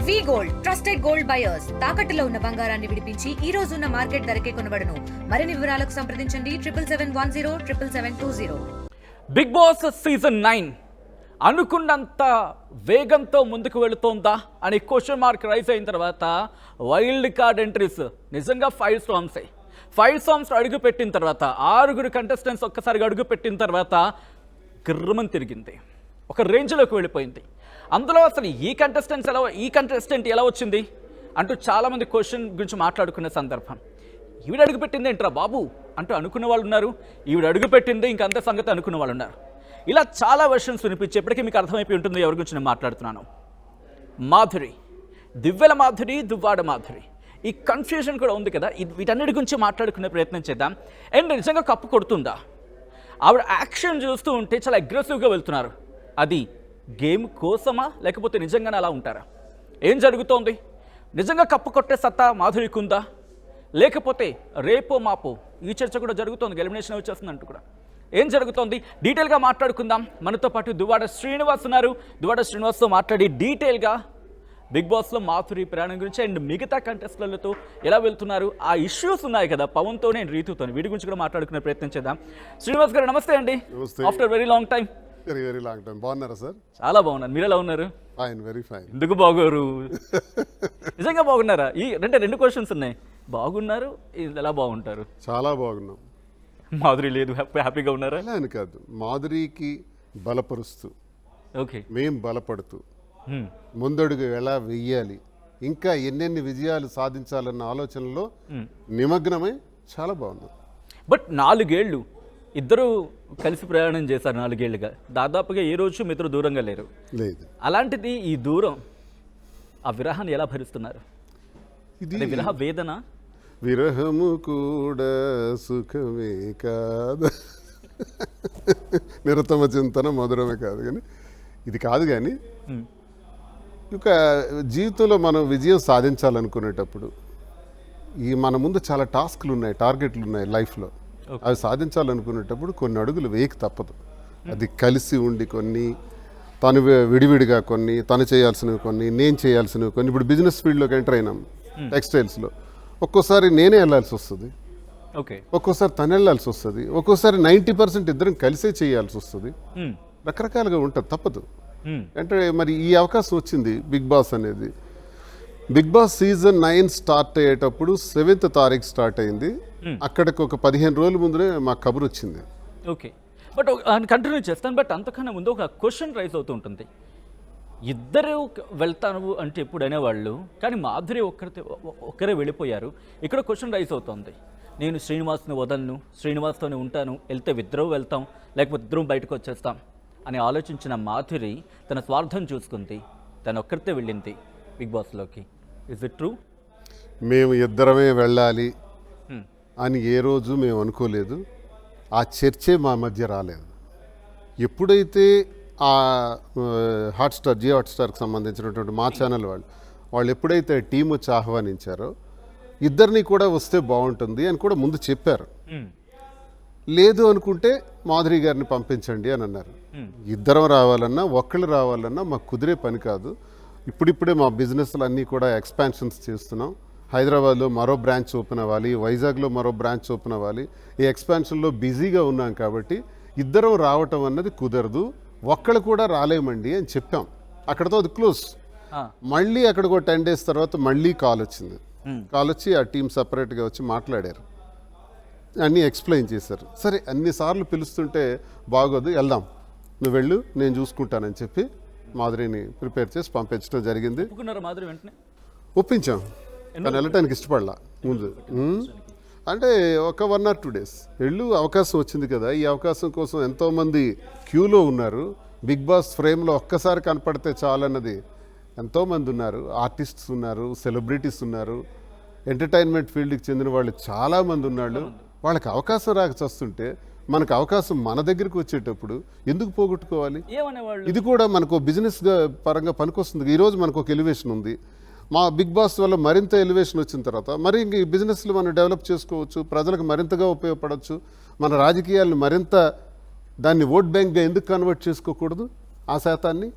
వి gold trusted gold buyers తాకట్టులో ఉన్న బంగారాన్ని విడిపించి ఈ రోజు ఉన్న మార్కెట్ ధరకే కొనబడును. మరిన్ని వివరాలకు సంప్రదించండి 77107720. బిగ్ బాస్ సీజన్ 9 అనుకున్నంత వేగంతో ముందుకు వెళుతోందా అని క్వశ్చన్ మార్క్ రైజ్ అయిన తర్వాత వైల్డ్ కార్డ్ ఎంట్రీస్ నిజంగా ఫైవ్ సాంగ్స్ అడుగు పెట్టిన తర్వాత 6 కంటెస్టెంట్స్ ఒక్కసారిగా అడుగు పెట్టిన తర్వాత గిర్రమని తిరిగింది, ఒక రేంజ్లోకి వెళ్ళిపోయింది. అందులో అసలు ఈ కంటెస్టెంట్ ఎలా వచ్చింది అంటూ చాలామంది క్వశ్చన్ గురించి మాట్లాడుకునే సందర్భం. ఈవిడ అడుగుపెట్టింది ఏంట్రా బాబు అంటూ అనుకున్న వాళ్ళు ఉన్నారు, ఈవిడ అడుగుపెట్టింది ఇంకంత సంగతి అనుకున్న వాళ్ళు ఉన్నారు. ఇలా చాలా వెర్షన్స్ వినిపించేప్పటికీ మీకు అర్థమైపోయి ఉంటుంది ఎవరి గురించి నేను మాట్లాడుతున్నాను. మాధురి, దివ్వెల మాధురి, దువ్వాడ మాధురి, ఈ కన్ఫ్యూజన్ కూడా ఉంది కదా. వీటన్నిటి గురించి మాట్లాడుకునే ప్రయత్నం చేద్దాం. అండ్ నిజంగా కప్పు కొడుతుందా? ఆవిడ యాక్షన్ చూస్తూ ఉంటే చాలా అగ్రెసివ్గా వెళ్తున్నారు. అది గేమ్ కోసమా లేకపోతే నిజంగానే అలా ఉంటారా? ఏం జరుగుతోంది? నిజంగా కప్పు కొట్టే సత్తా మాధురికి ఉందా, లేకపోతే రేపో మాపో ఈ చర్చ కూడా జరుగుతోంది, ఎలిమినేషన్ వచ్చేస్తుంది అంటూ కూడా ఏం జరుగుతోంది డీటెయిల్గా మాట్లాడుకుందాం. మనతో పాటు దువ్వాడ శ్రీనివాస్ ఉన్నారు. దువ్వాడ శ్రీనివాస్తో మాట్లాడి డీటెయిల్గా బిగ్ బాస్లో మాధురి ప్రయాణం గురించి అండ్ మిగతా కంటెస్టెంట్లతో ఎలా వెళ్తున్నారు, ఆ ఇష్యూస్ ఉన్నాయి కదా పవన్తో నేను రీతుతో, వీటి గురించి కూడా మాట్లాడుకునే ప్రయత్నం చేద్దాం. శ్రీనివాస్ గారు నమస్తే అండి. After very long time. Very long time. బాగున్నారా సార్? చాలా బాగున్నాను, మీరు ఎలా ఉన్నారు? Fine, very fine. ఎందుకు బాగోరు? నిజంగా బాగున్నారా? అంటే 2 క్వశ్చన్స్ ఉన్నాయి. బాగున్నారు, ఎలా బాగుంటారు? చాలా బాగున్నాం. మాధురి లేదు, హ్యాపీగా ఉన్నారా? అలా అని కాదు, మాధురికి బలపరుస్తూ ఓకే మేం బలపడుతూ ముందడుగు ఎలా వెయ్యాలి, ఇంకా ఎన్నెన్ని విజయాలు సాధించాలన్న ఆలోచనలో నిమగ్నమై చాలా బాగున్నాం. బట్ 4 ఏళ్ళు ఇద్దరు కలిసి ప్రయాణం చేశారు. 4 ఏళ్ళుగా దాదాపుగా ఏ రోజు మీ ఇద్దరు దూరంగా లేరు. లేదు. అలాంటిది ఈ దూరం, ఆ విరహాన్ని ఎలా భరిస్తున్నారు? ఇది విరహ వేదన. విరహము కూడా సుఖమే కాదు, నిరతమ చింతన మధురమే కాదు, కానీ ఇది కాదు. కానీ ఇక జీవితంలో మనం విజయం సాధించాలనుకునేటప్పుడు మన ముందు చాలా టాస్క్లు ఉన్నాయి, టార్గెట్లు ఉన్నాయి లైఫ్లో. అవి సాధించాలనుకునేటప్పుడు కొన్ని అడుగులు వేయక తప్పదు. అది కలిసి ఉండి కొన్ని, తను విడివిడిగా కొన్ని, తను చేయాల్సినవి కొన్ని, నేను చేయాల్సినవి కొన్ని. ఇప్పుడు బిజినెస్ ఫీల్డ్లోకి ఎంటర్ అయినాం, టెక్స్టైల్స్లో. ఒక్కోసారి నేనే వెళ్ళాల్సి వస్తుంది, ఒక్కోసారి తను వెళ్ళాల్సి వస్తుంది, ఒక్కోసారి 90% ఇద్దరం కలిసే చేయాల్సి వస్తుంది. రకరకాలుగా ఉంటుంది, తప్పదు. అంటే మరి ఈ అవకాశం వచ్చింది బిగ్ బాస్ అనేది. బిగ్ బాస్ సీజన్ 9 స్టార్ట్ అయ్యేటప్పుడు 7వ తారీఖు స్టార్ట్ అయింది. అక్కడికి ఒక 15 రోజుల ముందునే మాకు కబురు వచ్చింది. ఓకే, బట్ కంటిన్యూ చేస్తాను. బట్ అంతకన్నా ముందు ఒక క్వశ్చన్ రైజ్ అవుతూ ఉంటుంది. ఇద్దరు వెళ్తాను అంటే ఎప్పుడు అనేవాళ్ళు, కానీ మాధురి ఒక్కరే వెళ్ళిపోయారు. ఇక్కడ క్వశ్చన్ రైజ్ అవుతుంది. నేను శ్రీనివాస్ని వదలను, శ్రీనివాస్తోనే ఉంటాను, వెళ్తే ఇద్దరు వెళ్తాం, లేకపోతే ఇద్దరం బయటకు వచ్చేస్తాం అని ఆలోచించిన మాధురి తన స్వార్థం చూసుకుంది, తను ఒక్కరితే వెళ్ళింది బిగ్ బాస్లోకి. Is it true? మేము ఇద్దరమే వెళ్ళాలి అని ఏ రోజు మేము అనుకోలేదు. ఆ చర్చే మా మధ్య రాలేదు. ఎప్పుడైతే ఆ జియో హాట్స్టార్కి సంబంధించినటువంటి మా ఛానల్ వాళ్ళు ఎప్పుడైతే టీం వచ్చి ఆహ్వానించారో, ఇద్దరిని కూడా వస్తే బాగుంటుంది అని కూడా ముందు చెప్పారు. లేదు అనుకుంటే మాధురి గారిని పంపించండి అని అన్నారు. ఇద్దరం రావాలన్నా ఒక్కళ్ళు రావాలన్నా మాకు కుదిరే పని కాదు. ఇప్పుడిప్పుడే మా బిజినెస్లు అన్నీ కూడా ఎక్స్పాన్షన్స్ చేస్తున్నాం. హైదరాబాద్లో మరో బ్రాంచ్ ఓపెన్ అవ్వాలి, వైజాగ్లో మరో బ్రాంచ్ ఓపెన్ అవ్వాలి. ఈ ఎక్స్పాన్షన్లో బిజీగా ఉన్నాం కాబట్టి ఇద్దరం రావటం అన్నది కుదరదు, ఒక్కళ్ళు కూడా రాలేమండి అని చెప్పాం. అక్కడతో అది క్లోజ్. మళ్ళీ అక్కడికి ఒక 10 days తర్వాత మళ్ళీ కాల్ వచ్చింది. కాల్ వచ్చి ఆ టీం సపరేట్గా వచ్చి మాట్లాడారు, అన్నీ ఎక్స్ప్లెయిన్ చేశారు. సరే, అన్నిసార్లు పిలుస్తుంటే బాగోదు, వెళ్దాం, నువ్వు వెళ్ళు, నేను చూసుకుంటానని చెప్పి మాధురిని ప్రిపేర్ చేసి పంపించడం జరిగింది. ఒప్పించాం, కానీ వెళ్ళటానికి ఇష్టపడలా ముందు. అంటే ఒక 1 or 2 days వెళ్ళు, అవకాశం వచ్చింది కదా, ఈ అవకాశం కోసం ఎంతోమంది క్యూలో ఉన్నారు. బిగ్ బాస్ ఫ్రేమ్లో ఒక్కసారి కనపడితే చాలన్నది ఎంతోమంది ఉన్నారు. ఆర్టిస్ట్స్ ఉన్నారు, సెలబ్రిటీస్ ఉన్నారు, ఎంటర్టైన్మెంట్ ఫీల్డ్కి చెందిన వాళ్ళు చాలామంది ఉన్నారు. వాళ్ళకి అవకాశం రాక వస్తుంటే మనకు అవకాశం మన దగ్గరికి వచ్చేటప్పుడు ఎందుకు పోగొట్టుకోవాలి? ఇది కూడా మనకు బిజినెస్గా పరంగా పనికొస్తుంది. ఈరోజు మనకు ఒక ఎలివేషన్ ఉంది. మా బిగ్ బాస్ వల్ల మరింత ఎలివేషన్ వచ్చిన తర్వాత మరి ఇంక ఈ బిజినెస్లు మనం డెవలప్ చేసుకోవచ్చు, ప్రజలకు మరింతగా ఉపయోగపడవచ్చు. మన రాజకీయాలను మరింత దాన్ని ఓట్ బ్యాంక్గా ఎందుకు కన్వర్ట్ చేసుకోకూడదు? ఆ శాతాన్ని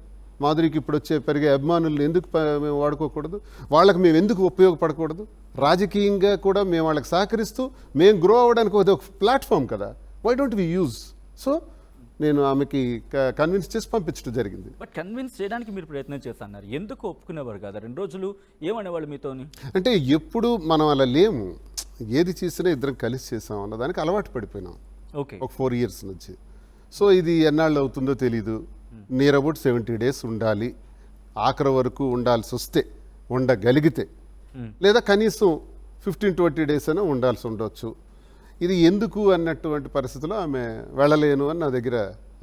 మాధురికి ఇప్పుడు వచ్చే పెరిగే అభిమానులను ఎందుకు మేము వాడుకోకూడదు, వాళ్ళకి మేము ఎందుకు ఉపయోగపడకూడదు, రాజకీయంగా కూడా మేము వాళ్ళకి సహకరిస్తూ మేము గ్రో అవ్వడానికి ఒక ప్లాట్ఫామ్ కదా, why don't we use. So నేను ఆమెకి కన్విన్స్ చేసి పంపించడం జరిగింది. బట్ కన్విన్స్ చేయడానికి మీరు ప్రయత్నం చేస్తున్నారు, ఎందుకు ఒప్పుకునేవారు కదా? 2 రోజులు ఏమనేవాళ్ళు మీతోని? అంటే ఎప్పుడు మనం అలా లేము, ఏది చేసినా ఇద్దరం కలిసి చేసాం అన్న దానికి అలవాటు పడిపోయినాం ఓకే. ఒక 4 years నుంచి. సో ఇది ఎన్నాళ్ళు అవుతుందో తెలీదు, నియర్ అబౌట్ 70 days ఉండాలి, ఆఖరి వరకు ఉండాల్సి వస్తే ఉండగలిగితే, లేదా కనీసం 15-20 days అయినా ఉండాల్సి ఉండొచ్చు. ఇది ఎందుకు అన్నటువంటి పరిస్థితిలో ఆమె వెళ్ళలేను అని నా దగ్గర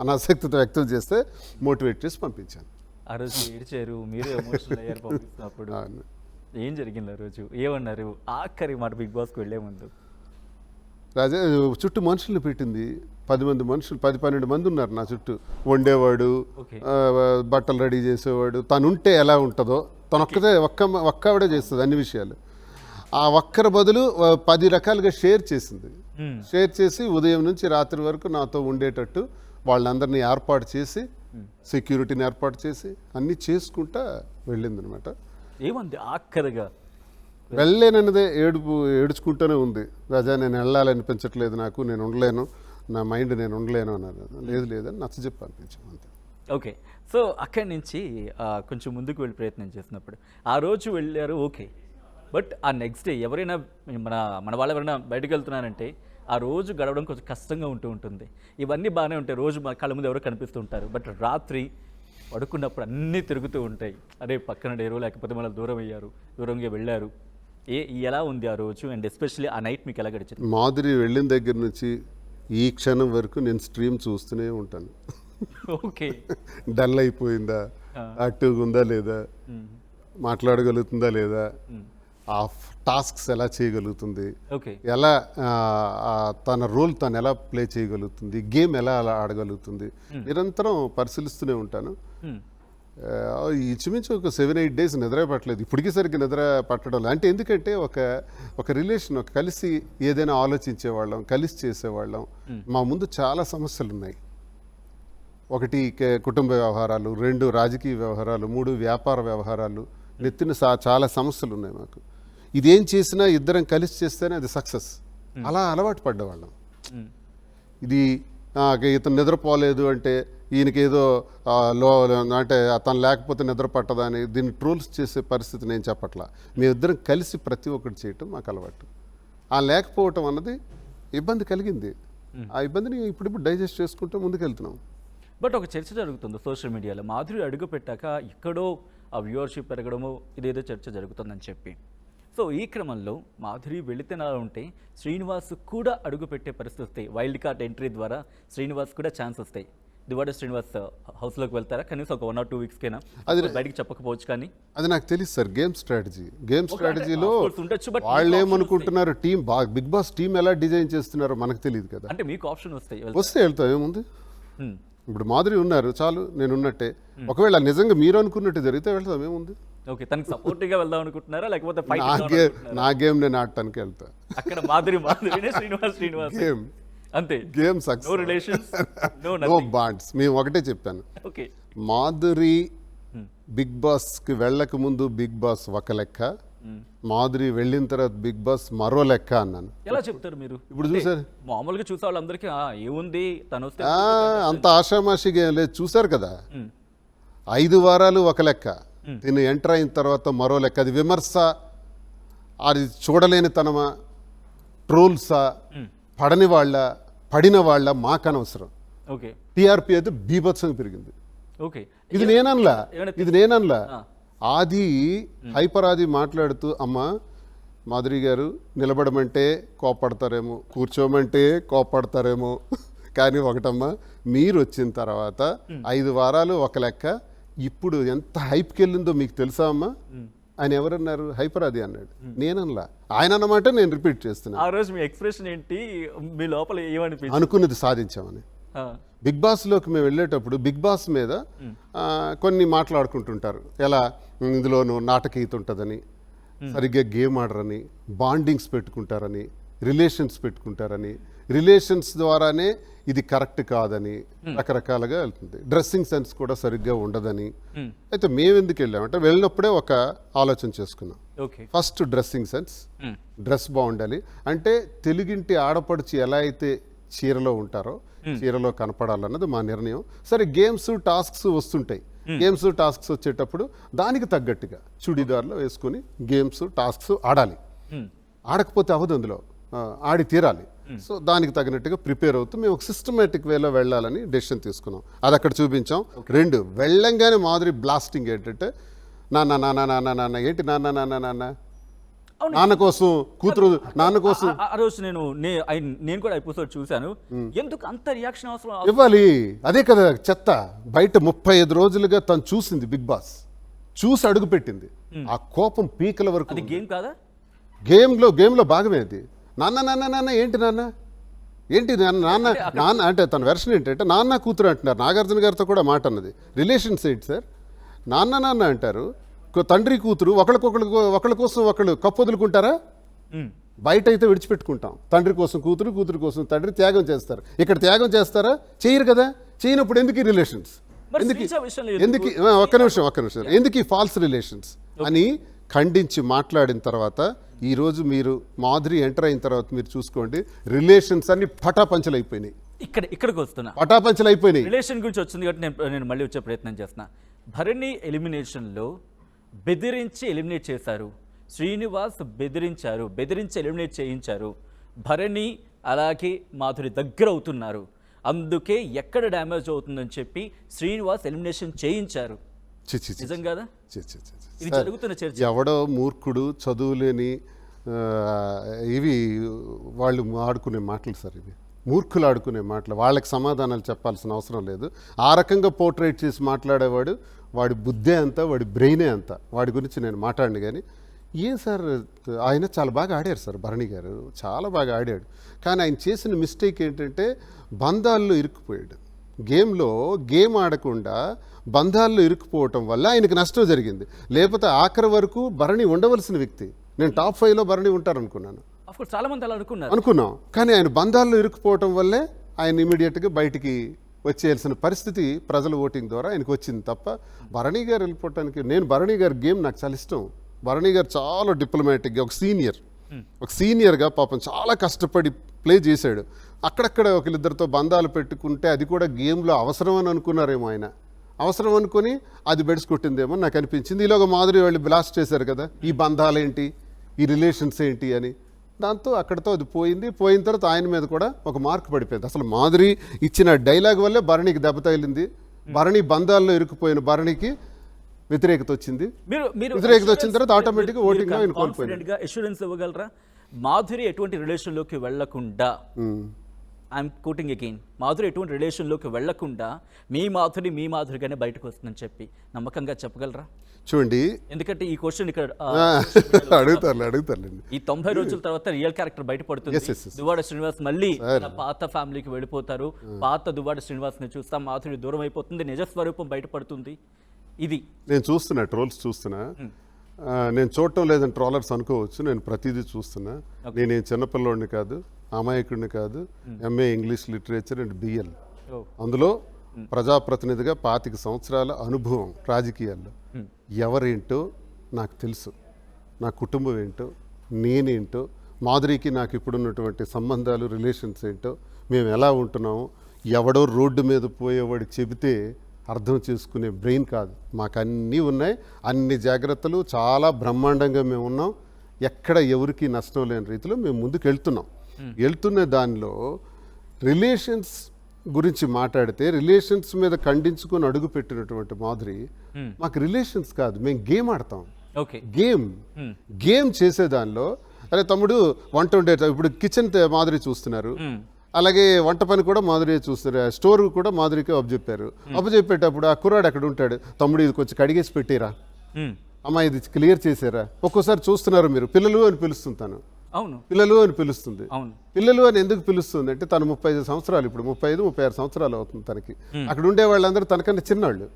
అనాసక్తితో వ్యక్తం చేస్తే మోటివేట్ చేసి పంపించాను. ఆ రోజు ఏడ్చారు, మీరు ఎమోషనల్ అయ్యారు పంపిస్తున్నప్పుడు. ఏం జరిగింది ఆ రోజు? ఏమన్నారు ఆఖరి మాట బిగ్ బాస్కి వెళ్ళే ముందు? రాజా చుట్టూ మనుషులు పెట్టింది, 10 మంది మనుషులు, 10-12 మంది ఉన్నారు నా చుట్టూ. వండేవాడు, బట్టలు రెడీ చేసేవాడు, తను ఉంటే ఎలా ఉంటుందో తనొక్కదే ఒక్కవిడే చేస్తుంది అన్ని విషయాలు. ఆ ఒక్కరి బదులు 10 రకాలుగా షేర్ చేసింది. షేర్ చేసి ఉదయం నుంచి రాత్రి వరకు నాతో ఉండేటట్టు వాళ్ళందరినీ ఏర్పాటు చేసి, సెక్యూరిటీని ఏర్పాటు చేసి అన్నీ చేసుకుంటా వెళ్ళింది అనమాట. ఏమంది ఆఖరిగా? వెళ్ళలేనన్నదే ఏడుచుకుంటూనే ఉంది. రాజా నేను వెళ్ళాలనిపించట్లేదు, నాకు నేను ఉండలేను, నా మైండ్ నేను ఉండలేను అన్నారు. లేదని నచ్చజెప్పి అనిపించాను అంతే. ఓకే. సో అక్కడి నుంచి కొంచెం ముందుకు వెళ్ళి ప్రయత్నం చేసినప్పుడు ఆ రోజు వెళ్ళారు, ఓకే. బట్ ఆ నెక్స్ట్ డే ఎవరైనా మన వాళ్ళు ఎవరైనా బయటకు వెళ్తున్నారంటే ఆ రోజు గడవడం కొంచెం కష్టంగా ఉంటుంది. ఇవన్నీ బాగానే ఉంటాయి, రోజు మన కళ్ళ ముందు ఎవరో కనిపిస్తూ ఉంటారు. బట్ రాత్రి పడుకున్నప్పుడు అన్నీ తిరుగుతూ ఉంటాయి. అదే పక్కన డేరో లేకపోతే మళ్ళీ దూరంగా వెళ్ళారు. ఎలా ఉంది ఆ రోజు? అండ్ ఎస్పెషల్లీ ఆ నైట్ మీకు ఎలా గడిచింది? మాధురి వెళ్ళిన దగ్గర నుంచి ఈ క్షణం వరకు నేను స్ట్రీమ్ చూస్తూనే ఉంటాను. ఓకే. డల్ అయిపోయిందా, యాక్టివ్గా ఉందా లేదా, మాట్లాడగలుగుతుందా లేదా, ఆ టాస్క్స్ ఎలా చేయగలుగుతుంది, ఎలా తన రోల్ తను ఎలా ప్లే చేయగలుగుతుంది, గేమ్ ఎలా అలా ఆడగలుగుతుంది, నిరంతరం పరిశీలిస్తూనే ఉంటాను. ఇంచుమించు ఒక 7-8 days నిద్ర పట్టలేదు, ఇప్పటికీ సరిగ్గా నిద్ర పట్టడం. అంటే ఎందుకంటే ఒక రిలేషన్, కలిసి ఏదైనా ఆలోచించేవాళ్ళం, కలిసి చేసేవాళ్ళం. మా ముందు చాలా సమస్యలు ఉన్నాయి. 1 కుటుంబ వ్యవహారాలు, 2 రాజకీయ వ్యవహారాలు, 3 వ్యాపార వ్యవహారాలు, నెత్తిన చాలా సమస్యలు ఉన్నాయి మాకు. ఇదేం చేసినా ఇద్దరం కలిసి చేస్తేనే అది సక్సెస్. అలా అలవాటు పడ్డవాళ్ళం. ఇది ఇతను నిద్రపోలేదు అంటే ఈయనకేదో అంటే అతను లేకపోతే నిద్ర పట్టదని దీన్ని ట్రోల్స్ చేసే పరిస్థితి నేను చెప్పట్లా. మేమిద్దరం కలిసి ప్రతి ఒక్కటి చేయటం మాకు అలవాటు. ఆ లేకపోవటం అన్నది ఇబ్బంది కలిగింది. ఆ ఇబ్బందిని ఇప్పుడు డైజెస్ట్ చేసుకుంటూ ముందుకెళ్తున్నాం. బట్ ఒక చర్చ జరుగుతుంది సోషల్ మీడియాలో, మాధురి అడుగు పెట్టాక ఎక్కడో ఆ వ్యూవర్షిప్ పెరగడము ఇదేదో చర్చ జరుగుతుందని చెప్పి. సో ఈ క్రమంలో మాధురి వెళితే ఉంటే శ్రీనివాస్ కూడా అడుగు పెట్టే పరిస్థితి వస్తాయి. వైల్డ్ కార్డ్ ఎంట్రీ ద్వారా శ్రీనివాస్ కూడా ఛాన్స్ వస్తాయి. దివాడ శ్రీనివాస్ హౌస్లోకి వెళ్తారా? కనీసం ఒక 1 or 2 weeks కైనా అది బయటికి చెప్పకపోవచ్చు. కానీ అది నాకు తెలుసు సార్. గేమ్ స్ట్రాటజీలో వాళ్ళు ఏమనుకుంటున్నారు, టీం బిగ్ బాస్ టీం ఎలా డిజైన్ చేస్తున్నారో మనకు తెలియదు కదా. అంటే మీకు ఆప్షన్ వస్తే వెళ్తాం, ఏముంది. ఇప్పుడు మాధురి ఉన్నారు చాలు, నేను ఉన్నట్టే. ఒకవేళ నిజంగా మీరు అనుకున్నట్టు జరిగితే వెళ్తాం, ఏముంది. ఓకే, తనకి సపోర్టివ్గా వెళ్దాం అనుకుంటున్నారా లేకపోతే నా గేమ్ నేను ఆడటానికి వెళ్తా. అక్కడ మాధురినే శ్రీనివాస్ గేమ్ అంతే. Game success, no relations, no bonds. మేము ఒకటే చెప్పాను, ఓకే మాధురి బిగ్ బాస్కి వెళ్ళక ముందు బిగ్ బాస్ ఒక లెక్క, మాధురి వెళ్ళిన తర్వాత బిగ్ బాస్ మరో లెక్క అన్నాను. ఎలా చెప్తారు మీరు? ఇప్పుడు చూసారు, మామూలుగా చూసే వాళ్ళందరికీ ఏముంది తను వస్తే అంత ఆషామాషిగా ఏం లేదు. చూసారు కదా, 5 వారాలు ఒక లెక్క, తిని ఎంటర్ అయిన తర్వాత మరో లెక్క. అది విమర్శ, అది చూడలేని తనమా, ట్రోల్సా, పడిన వాళ్ళ మాకనవసరం. ఓకే, టీఆర్పీ అయితే బీభత్సంగా పెరిగింది. ఓకే, ఇది నేనన్లా. ఆది హైపర్ ఆది మాట్లాడుతూ, అమ్మ మాధురి గారు నిలబడమంటే కోపడతారేమో, కూర్చోమంటే కోపడతారేమో, కానీ ఒకటమ్మా, మీరు వచ్చిన తర్వాత 5 వారాలు ఒక లెక్క, ఇప్పుడు ఎంత హైప్కి వెళ్ళిందో మీకు తెలుసా అమ్మా ఆయన ఎవరన్నారు? హైపర్ ఆది అన్నాడు, నేనల్లా. ఆయన అన్నమాట నేను రిపీట్ చేస్తున్నా. ఆ రోజు మీ ఎక్స్ప్రెషన్ ఏంటి? మీ లోపల ఏమనిపించింది? అనుకున్నది సాధించామని. బిగ్ బాస్లోకి మేము వెళ్ళేటప్పుడు బిగ్ బాస్ మీద కొన్ని మాట్లాడుకుంటుంటారు. ఎలా ఇందులోనూ నాటకీయత ఉంటుందని, సరిగ్గా గేమ్ ఆడరని, బాండింగ్స్ పెట్టుకుంటారని, రిలేషన్స్ పెట్టుకుంటారని, రిలేషన్స్ ద్వారానే ఇది కరెక్ట్ కాదని రకరకాలుగా వెళ్తుంది. డ్రెస్సింగ్ సెన్స్ కూడా సరిగ్గా ఉండదని. అయితే మేము ఎందుకు వెళ్ళామంటే వెళ్ళినప్పుడే ఒక ఆలోచన చేసుకున్నాం. Okay. First dressing sense, dress బాగుండాలి. అంటే తెలుగింటి ఆడపడుచు ఎలా అయితే చీరలో ఉంటారో చీరలో కనపడాలన్నది మా నిర్ణయం. సరే, గేమ్స్ టాస్క్స్ వస్తుంటాయి. గేమ్స్ టాస్క్స్ వచ్చేటప్పుడు దానికి తగ్గట్టుగా చుడిదార్లో వేసుకొని గేమ్స్ టాస్క్స్ ఆడాలి. ఆడకపోతే అవ్వదు, అందులో ఆడి తీరాలి. సో దానికి తగినట్టుగా ప్రిపేర్ అవుతూ మేము ఒక సిస్టమేటిక్ వేలో వెళ్ళాలని డెసిషన్ తీసుకున్నాం. అది అక్కడ చూపించాం. 2 వెళ్ళంగానే మాదిరి బ్లాస్టింగ్ ఏంటంటే నాన్న నాన్న నాన్న నాన్న ఏంటి నాన్న నాన్న నాన్న నాన్న కోసం కూతురు నాన్న కోసం. ఆ రోజు నేను కూడా ఎపిసోడ్ చూశాను. ఎందుకు అంత రియాక్షన్ అవసరం? ఇవ్వాలి, అదే కదా చెత్త. బయట 35 రోజులుగా తను చూసింది బిగ్ బాస్, చూసి అడుగు పెట్టింది. ఆ కోపం పీకల వరకు. అది గేమ్ కాదా? గేమ్లో భాగమే అది. నాన్న నాన్న నాన్న ఏంటి నాన్న ఏంటి నాన్న నాన్న నాన్న అంటే తన వెర్షన్ ఏంటంటే నాన్న కూతురు అంటున్నారు. నాగార్జున గారితో కూడా మాట అన్నది. రిలేషన్స్ ఏంటి సార్, నాన్న నాన్న అంటారు. తండ్రి కూతురు ఒకళ్ళ కోసం ఒకళ్ళు కప్పు వదులుకుంటారా? బయట అయితే విడిచిపెట్టుకుంటాం. తండ్రి కోసం కూతురు, కూతురు కోసం తండ్రి త్యాగం చేస్తారు. ఇక్కడ త్యాగం చేస్తారా? చేయరు కదా. చేయనప్పుడు ఎందుకు ఈ రిలేషన్స్? ఎందుకు ఒక్క నిమిషం ఎందుకు ఈ ఫాల్స్ రిలేషన్స్ అని ఖండించి మాట్లాడిన తర్వాత ఈరోజు మీరు మాధురి ఎంటర్ అయిన తర్వాత మీరు చూసుకోండి, రిలేషన్స్ అన్ని పటాపంచలైపోయినాయి. ఇక్కడికి వస్తున్నా, పటాపంచలైపోయినాయి. రిలేషన్ గురించి వచ్చింది కాబట్టి నేను మళ్ళీ వచ్చే ప్రయత్నం చేస్తున్నా. భరణి ఎలిమినేషన్లో బెదిరించి ఎలిమినేట్ చేశారు. శ్రీనివాస్ బెదిరించి ఎలిమినేట్ చేయించారు. భరణి అలాగే మాధురి దగ్గర అవుతున్నారు. అందుకే ఎక్కడ డ్యామేజ్ అవుతుందని చెప్పి శ్రీనివాస్ ఎలిమినేషన్ చేయించారు. నిజం కదా? ఇది జరుగుతున్న చర్చ. ఎవడో మూర్ఖుడు, చదువులేని ఇవి వాళ్ళు ఆడుకునే మాటలు సార్. ఇవి మూర్ఖులు ఆడుకునే మాటలు. వాళ్ళకి సమాధానాలు చెప్పాల్సిన అవసరం లేదు. ఆ రకంగా పోర్ట్రేట్ చేసి మాట్లాడేవాడు వాడి బుద్ధే అంతా, వాడి బ్రెయినే అంతా. వాడి గురించి నేను మాట్లాడిన కానీ ఏం సార్, ఆయన చాలా బాగా ఆడారు సార్. భరణి గారు చాలా బాగా ఆడాడు. కానీ ఆయన చేసిన మిస్టేక్ ఏంటంటే బంధాల్లో ఇరుక్కుపోయాడు. గేమ్ ఆడకుండా బంధాల్లో ఇరుక్కుపోవటం వల్ల ఆయనకు నష్టం జరిగింది. లేకపోతే ఆఖరి వరకు భరణి ఉండవలసిన వ్యక్తి. నేను టాప్ 5లో భరణి ఉంటారనుకున్నాను. చాలా మంది అలా అనుకున్నాం. కానీ ఆయన బంధాల్లో ఇరుక్కుపోవటం వల్లే ఆయన ఇమీడియట్గా బయటికి వచ్చేయాల్సిన పరిస్థితి ప్రజల ఓటింగ్ ద్వారా ఆయనకు వచ్చింది తప్ప భరణి గారు వెళ్ళిపోవటానికి. నేను భరణి గారి గేమ్ నాకు చాలా ఇష్టం. భరణి గారు చాలా డిప్లొమాటిక్గా ఒక సీనియర్గా పాపం చాలా కష్టపడి ప్లే చేశాడు. అక్కడక్కడ ఒకరిద్దరితో బంధాలు పెట్టుకుంటే అది కూడా గేమ్లో అవసరం అని అనుకున్నారేమో ఆయన. అవసరం అనుకుని అది బెడ్స్ కొట్టిందేమో నాకు అనిపించింది. ఈలోగా మాధురి వాళ్ళు బ్లాస్ట్ చేశారు కదా, ఈ బంధాలేంటి, ఈ రిలేషన్స్ ఏంటి అని. దాంతో అక్కడితో అది పోయిన తర్వాత ఆయన మీద కూడా ఒక మార్క్ పడిపోయింది. అసలు మాధురి ఇచ్చిన డైలాగ్ వల్లే భరణికి దెబ్బ తగిలింది. భరణి బంధాల్లో ఇరుక్కుపోయిన భరణికి వ్యతిరేకత వచ్చింది. వ్యతిరేకత వచ్చిన తర్వాత ఆటోమేటిక్గా ఓటింగ్ కోల్పోయింది. అష్యూరెన్స్ ఇవ్వగలరా మాధురి ఎటువంటి రిలేషన్లోకి వెళ్లకుండా? ఐఎమ్ కోటింగ్ అగైన్, మాధురి ఎటువంటి రిలేషన్లోకి వెళ్లకుండా మీ మాధురిగానే బయటకు వస్తుందని చెప్పి నమ్మకంగా చెప్పగలరా? చూడండి, ఎందుకంటే ఈ క్వశ్చన్ ఇక్కడ అడుగుతారులేండి. ఈ 90 రోజుల తర్వాత రియల్ క్యారెక్టర్ బయటపడుతుంది. దువ్వాడ శ్రీనివాస్ మళ్ళీ పాత ఫ్యామిలీకి వెళ్ళిపోతారు. పాత దువ్వాడ శ్రీనివాస్ ని చూస్తాం. మాధురి దూరం అయిపోతుంది, నిజస్వరూపం బయటపడుతుంది. ఇది నేను చూస్తున్నా, ట్రోల్స్ చూస్తున్నా. నేను చూడటం లేదని ట్రోలర్స్ అనుకోవచ్చు. నేను ప్రతిదీ చూస్తున్నా. నేనేం చిన్నపిల్లోడిని కాదు, అమాయకుడిని కాదు. MA English literature and BL. అందులో ప్రజాప్రతినిధిగా 25 సంవత్సరాల అనుభవం రాజకీయాల్లో. ఎవరేంటో నాకు తెలుసు, నా కుటుంబం ఏంటో, నేనేంటో, మాధురికి నాకు ఇప్పుడున్నటువంటి సంబంధాలు, రిలేషన్స్ ఏంటో, మేము ఎలా ఉంటున్నామో. ఎవడో రోడ్డు మీద పోయేవాడు చెబితే అర్థం చేసుకునే బ్రెయిన్ కాదు మాకు. అన్నీ ఉన్నాయి, అన్ని జాగ్రత్తలు చాలా బ్రహ్మాండంగా మేము ఉన్నాం. ఎక్కడ ఎవరికి నష్టం లేని రీతిలో మేము ముందుకు వెళ్తున్న దానిలో రిలేషన్స్ గురించి మాట్లాడితే రిలేషన్స్ మీద ఖండించుకొని అడుగు పెట్టినటువంటి మాధురి మాకు రిలేషన్స్ కాదు, మేము గేమ్ ఆడతాం. గేమ్ చేసే దానిలో అరే తమ్ముడు వంట ఉండే ఇప్పుడు కిచెన్ మాధురి చూస్తున్నారు, అలాగే వంట పని కూడా మాధురి చూస్తారు, స్టోర్ కూడా మాధురికే అప్పచెప్పేటప్పుడు ఆ కుర్రాడు అక్కడ ఉంటాడు, తమ్ముడు ఇది కొంచెం కడిగేసి పెట్టిరా, అమ్మా ఇది క్లియర్ చేసారా. ఒక్కోసారి చూస్తున్నారు మీరు పిల్లలు అని పిలుస్తుంటాను. పిల్లలు అని పిలుస్తుంది. పిల్లలు అని ఎందుకు పిలుస్తుంది అంటే తను 35 సంవత్సరాలు, ఇప్పుడు 35-36 సంవత్సరాలు అవుతుంది తనకి. అక్కడ ఉండే వాళ్ళందరూ తనకన్నా చిన్నవాళ్ళు.